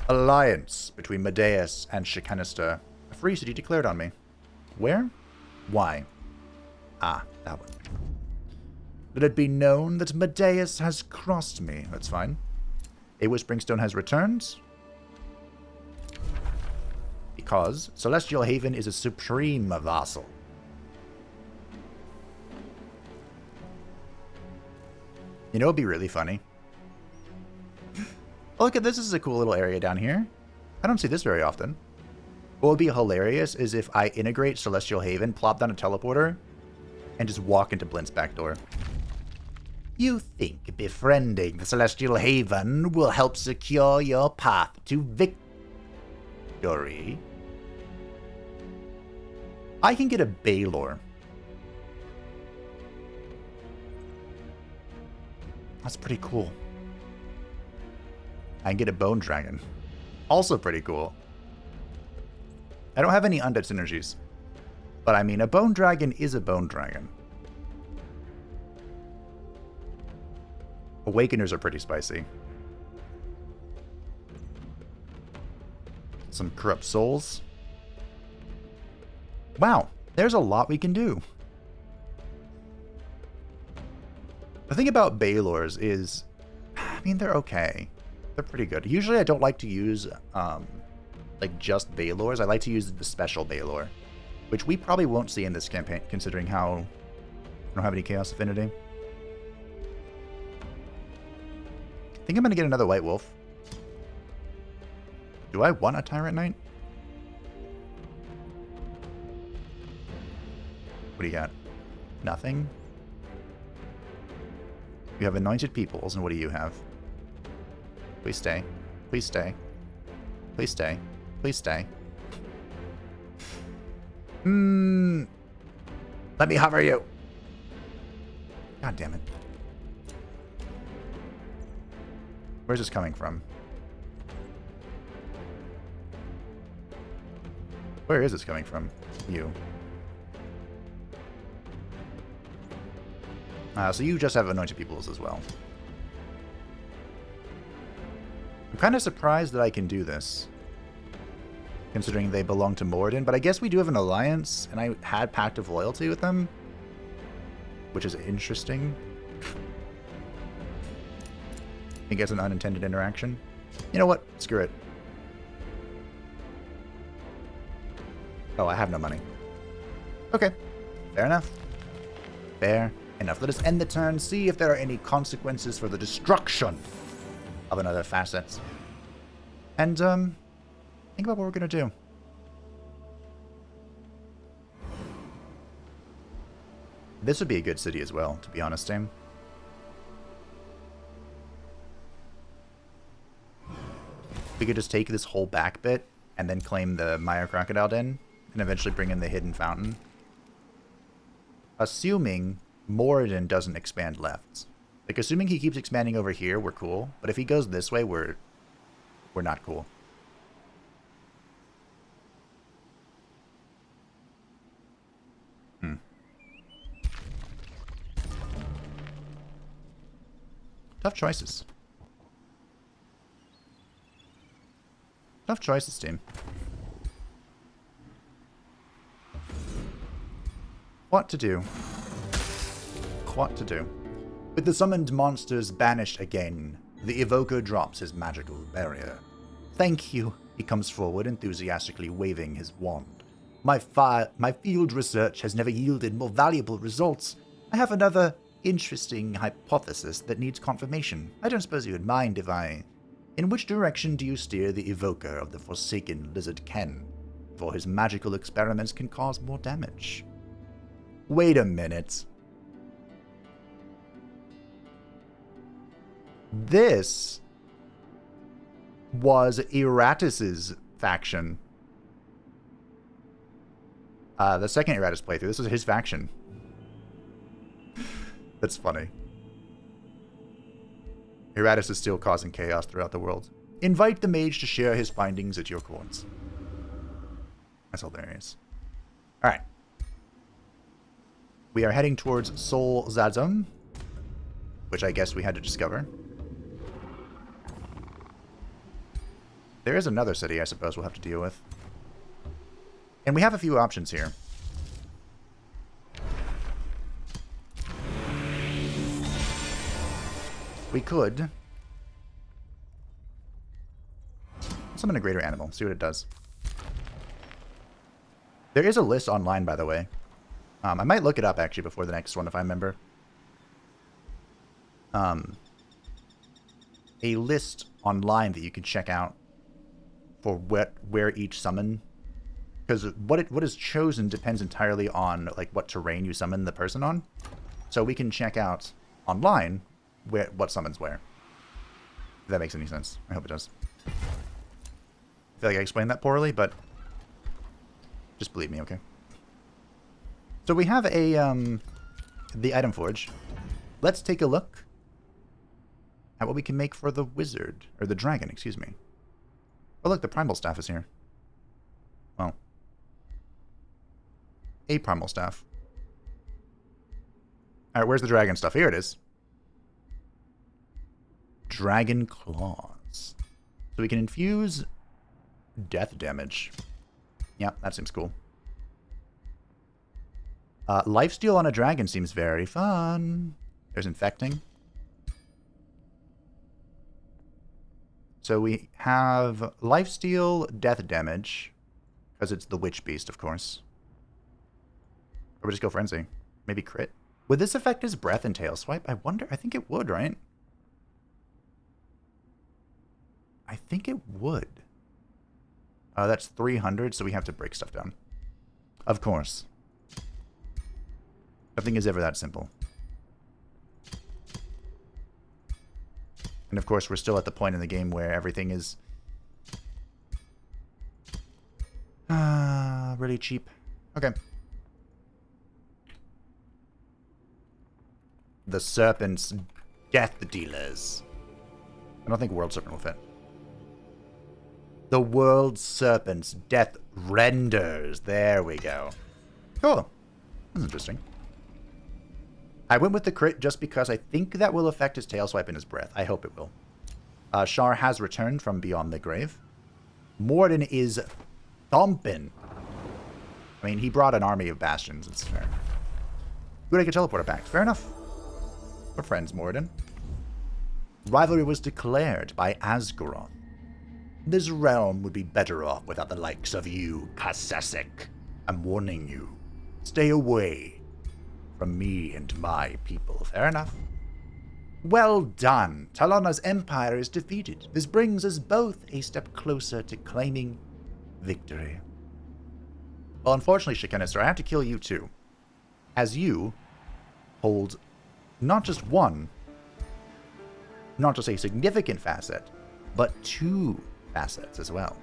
Alliance between Medeus and Shikanister. A free city declared on me. Where? Why? Ah, that one. Let it be known that Medeus has crossed me. That's fine. A Whispering Stone has returned. Because Celestial Haven is a supreme vassal. You know, it'd be really funny. Oh, look at this. This is a cool little area down here. I don't see this very often. What would be hilarious is if I integrate Celestial Haven, plop down a teleporter, and just walk into Blint's back door. You think befriending the Celestial Haven will help secure your path to victory? I can get a Baylor. That's pretty cool. I can get a Bone Dragon. Also pretty cool. I don't have any undead synergies. But I mean, a Bone Dragon is a Bone Dragon. Awakeners are pretty spicy. Some Corrupt Souls. Wow, there's a lot we can do. The thing about Baylors is, I mean, they're okay. They're pretty good. Usually I don't like to use, like, just Baylors. I like to use the special Baylor, which we probably won't see in this campaign, considering how I don't have any Chaos Affinity. I think I'm going to get another White Wolf. Do I want a Tyrant Knight? What do you got? Nothing? You have Anointed Peoples, and what do you have? Please stay. Please stay. Please stay. Please stay. Let me hover you. God damn it. Where's this coming from? Where is this coming from? You. So you just have Anointed Peoples as well. I'm kind of surprised that I can do this, considering they belong to Moradin, but I guess we do have an alliance, and I had Pact of Loyalty with them, which is interesting. I guess an unintended interaction. You know what? Screw it. Oh, I have no money. Okay. Fair enough. Fair enough. Let us end the turn, see if there are any consequences for the destruction of another Facet. And, think about what we're going to do. This would be a good city as well, to be honest, Tame. We could just take this whole back bit and then claim the Mire Crocodile Den and eventually bring in the Hidden Fountain. Assuming Moradin doesn't expand left. Like, assuming he keeps expanding over here, we're cool. But if he goes this way, we're not cool. Tough choices. Tough choices, team. What to do? What to do? With the summoned monsters banished again, the evoker drops his magical barrier. Thank you, he comes forward, enthusiastically waving his wand. My field research has never yielded more valuable results. I have another interesting hypothesis that needs confirmation. I don't suppose you would mind if I... In which direction do you steer the evoker of the Forsaken Lizard Ken? For his magical experiments can cause more damage. Wait a minute. This was Eratus's faction. The second Eratus playthrough, this was his faction. That's funny. Eratus is still causing chaos throughout the world. Invite the mage to share his findings at your courts. That's hilarious. Alright. We are heading towards Sol Zazum, which I guess we had to discover. There is another city I suppose we'll have to deal with. And we have a few options here. We could summon a greater animal, see what it does. There is a list online, by the way. I might look it up, actually, before the next one, if I remember. a list online that you can check out for where each summon, because what is chosen depends entirely on like what terrain you summon the person on. So we can check out online what summons where. If that makes any sense. I hope it does. I feel like I explained that poorly, but just believe me, okay? So we have the item forge. Let's take a look at what we can make for the wizard, or the dragon, excuse me. Oh look, the primal staff is here. Well, a primal staff. Alright, where's the dragon stuff? Here it is. Dragon claws. So we can infuse death damage. Yeah, that seems cool. Lifesteal on a dragon seems very fun. There's infecting. So we have lifesteal, death damage, because it's the witch beast, of course. Or we just go frenzy. Maybe crit. Would this affect his breath and tail swipe? I wonder. I think it would, right? I think it would. That's 300, so we have to break stuff down. Of course. Nothing is ever that simple. And of course, we're still at the point in the game where everything is really cheap. Okay. The Serpent's Death Dealers. I don't think World-Serpent will fit. The World-Serpent's Death Renders. There we go. Cool. That's interesting. I went with the crit just because I think that will affect his tail swipe and his breath. I hope it will. Shar has returned from beyond the grave. Morden is thumping. I mean, he brought an army of bastions. It's fair. Good, I could teleport it back. Fair enough. We're friends, Morden. Rivalry was declared by Asgaroth. This realm would be better off without the likes of you, Kasasek. I'm warning you. Stay away from me and my people. Fair enough. Well done. Talona's empire is defeated. This brings us both a step closer to claiming victory. Well, unfortunately, Shikenister, I have to kill you too. As you hold not just one, not just a significant facet, but 2 facets as well.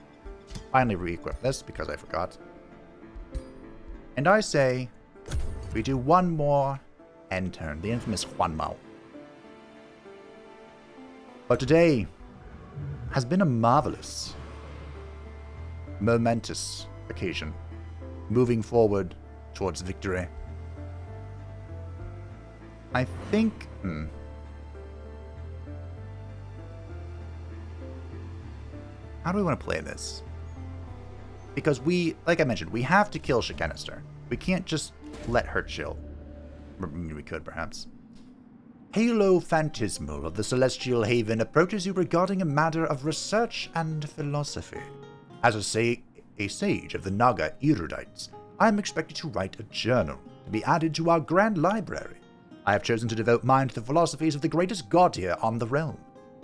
Finally re-equip this because I forgot. And I say we do one more end turn, the infamous Juanmao. But today has been a marvelous, momentous occasion, moving forward towards victory. I think... How do we want to play this? Because we, like I mentioned, we have to kill Shikenister. We can't just let her chill. We could, perhaps. Halo Phantasmal of the Celestial Haven approaches you regarding a matter of research and philosophy. As a sage of the Naga erudites, I am expected to write a journal to be added to our grand library. I have chosen to devote mine to the philosophies of the greatest god here on the realm.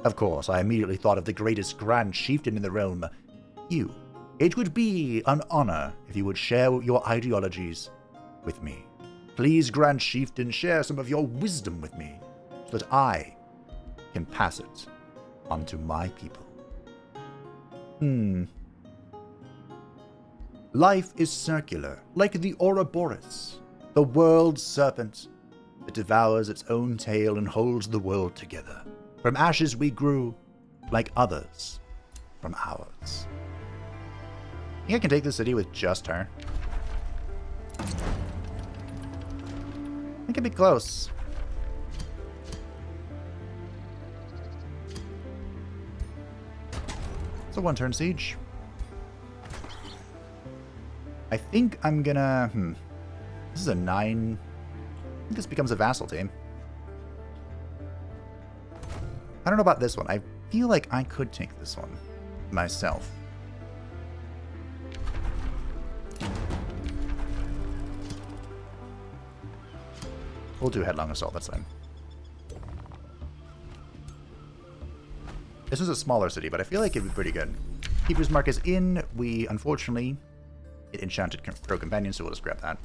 Of course, I immediately thought of the greatest grand chieftain in the realm, you. It would be an honor if you would share your ideologies with me. Please, Grand Chieftain, share some of your wisdom with me, so that I can pass it on to my people. Life is circular, like the Ouroboros, the World-Serpent that devours its own tail and holds the world together. From ashes we grew, like others from ours. I think I can take the city with just her. I think it'd be close. It's a one-turn siege. I think I'm gonna... This is a 9... I think this becomes a vassal team. I don't know about this one. I feel like I could take this one myself. We'll do headlong assault, that's fine. This is a smaller city, but I feel like it'd be pretty good. Keeper's Mark is in. We, unfortunately, get Enchanted Crow Companion, so we'll just grab that.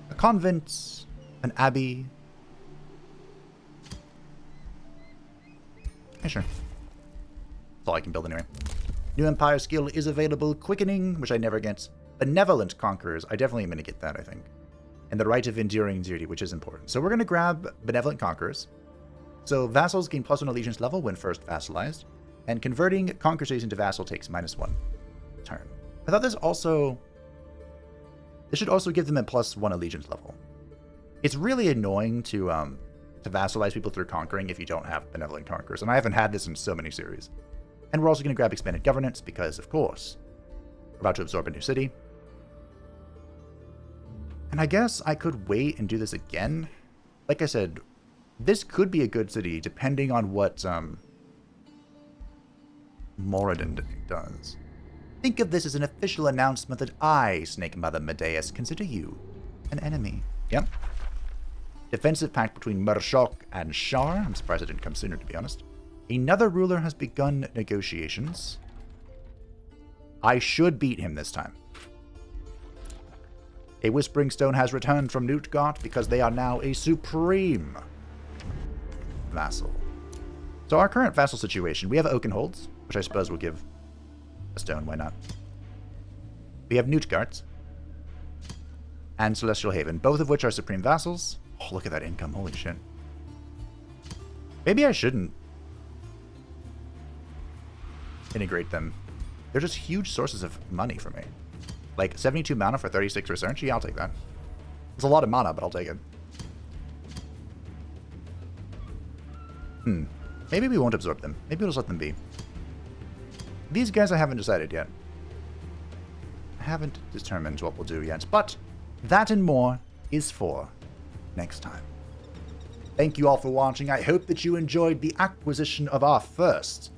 A convent, an abbey. Yeah, sure. That's all I can build anyway. New Empire skill is available. Quickening, which I never get. Benevolent Conquerors. I definitely am going to get that, I think. And the Right of Enduring Duty, which is important. So we're going to grab Benevolent Conquerors. So vassals gain +1 allegiance level when first vassalized. And converting conquer cities into vassal takes -1 turn. I thought this should also give them a +1 allegiance level. It's really annoying to vassalize people through conquering if you don't have Benevolent Conquerors. And I haven't had this in so many series. And we're also going to grab Expanded Governance because, of course, we're about to absorb a new city. And I guess I could wait and do this again. Like I said, this could be a good city depending on what Moradin does. Think of this as an official announcement that I, Snake Mother Medeus, consider you an enemy. Yep. Defensive pact between Murshok and Shar. I'm surprised it didn't come sooner, to be honest. Another ruler has begun negotiations. I should beat him this time. A Whispering Stone has returned from Newtgart because they are now a supreme vassal. So our current vassal situation, we have Oakenholds, which I suppose will give a stone, why not? We have Newtgart and Celestial Haven, both of which are supreme vassals. Oh, look at that income, holy shit. Maybe I shouldn't integrate them. They're just huge sources of money for me. Like 72 mana for 36 research? Yeah, I'll take that. It's a lot of mana, but I'll take it. Maybe we won't absorb them. Maybe we'll just let them be. These guys I haven't decided yet. I haven't determined what we'll do yet, but that and more is for next time. Thank you all for watching. I hope that you enjoyed the acquisition of our first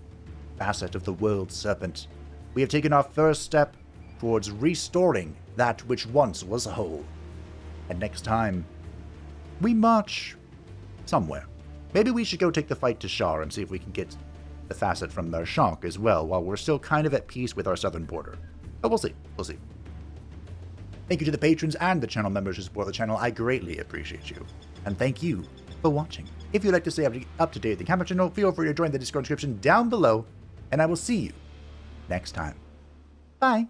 facet of the World-Serpent. We have taken our first step towards restoring that which once was whole. And next time, we march somewhere. Maybe we should go take the fight to Shar and see if we can get the facet from Murshok as well, while we're still kind of at peace with our southern border. But we'll see. We'll see. Thank you to the patrons and the channel members who support the channel. I greatly appreciate you. And thank you for watching. If you'd like to stay up to date with the camera channel, feel free to join the Discord description down below, and I will see you next time. Bye.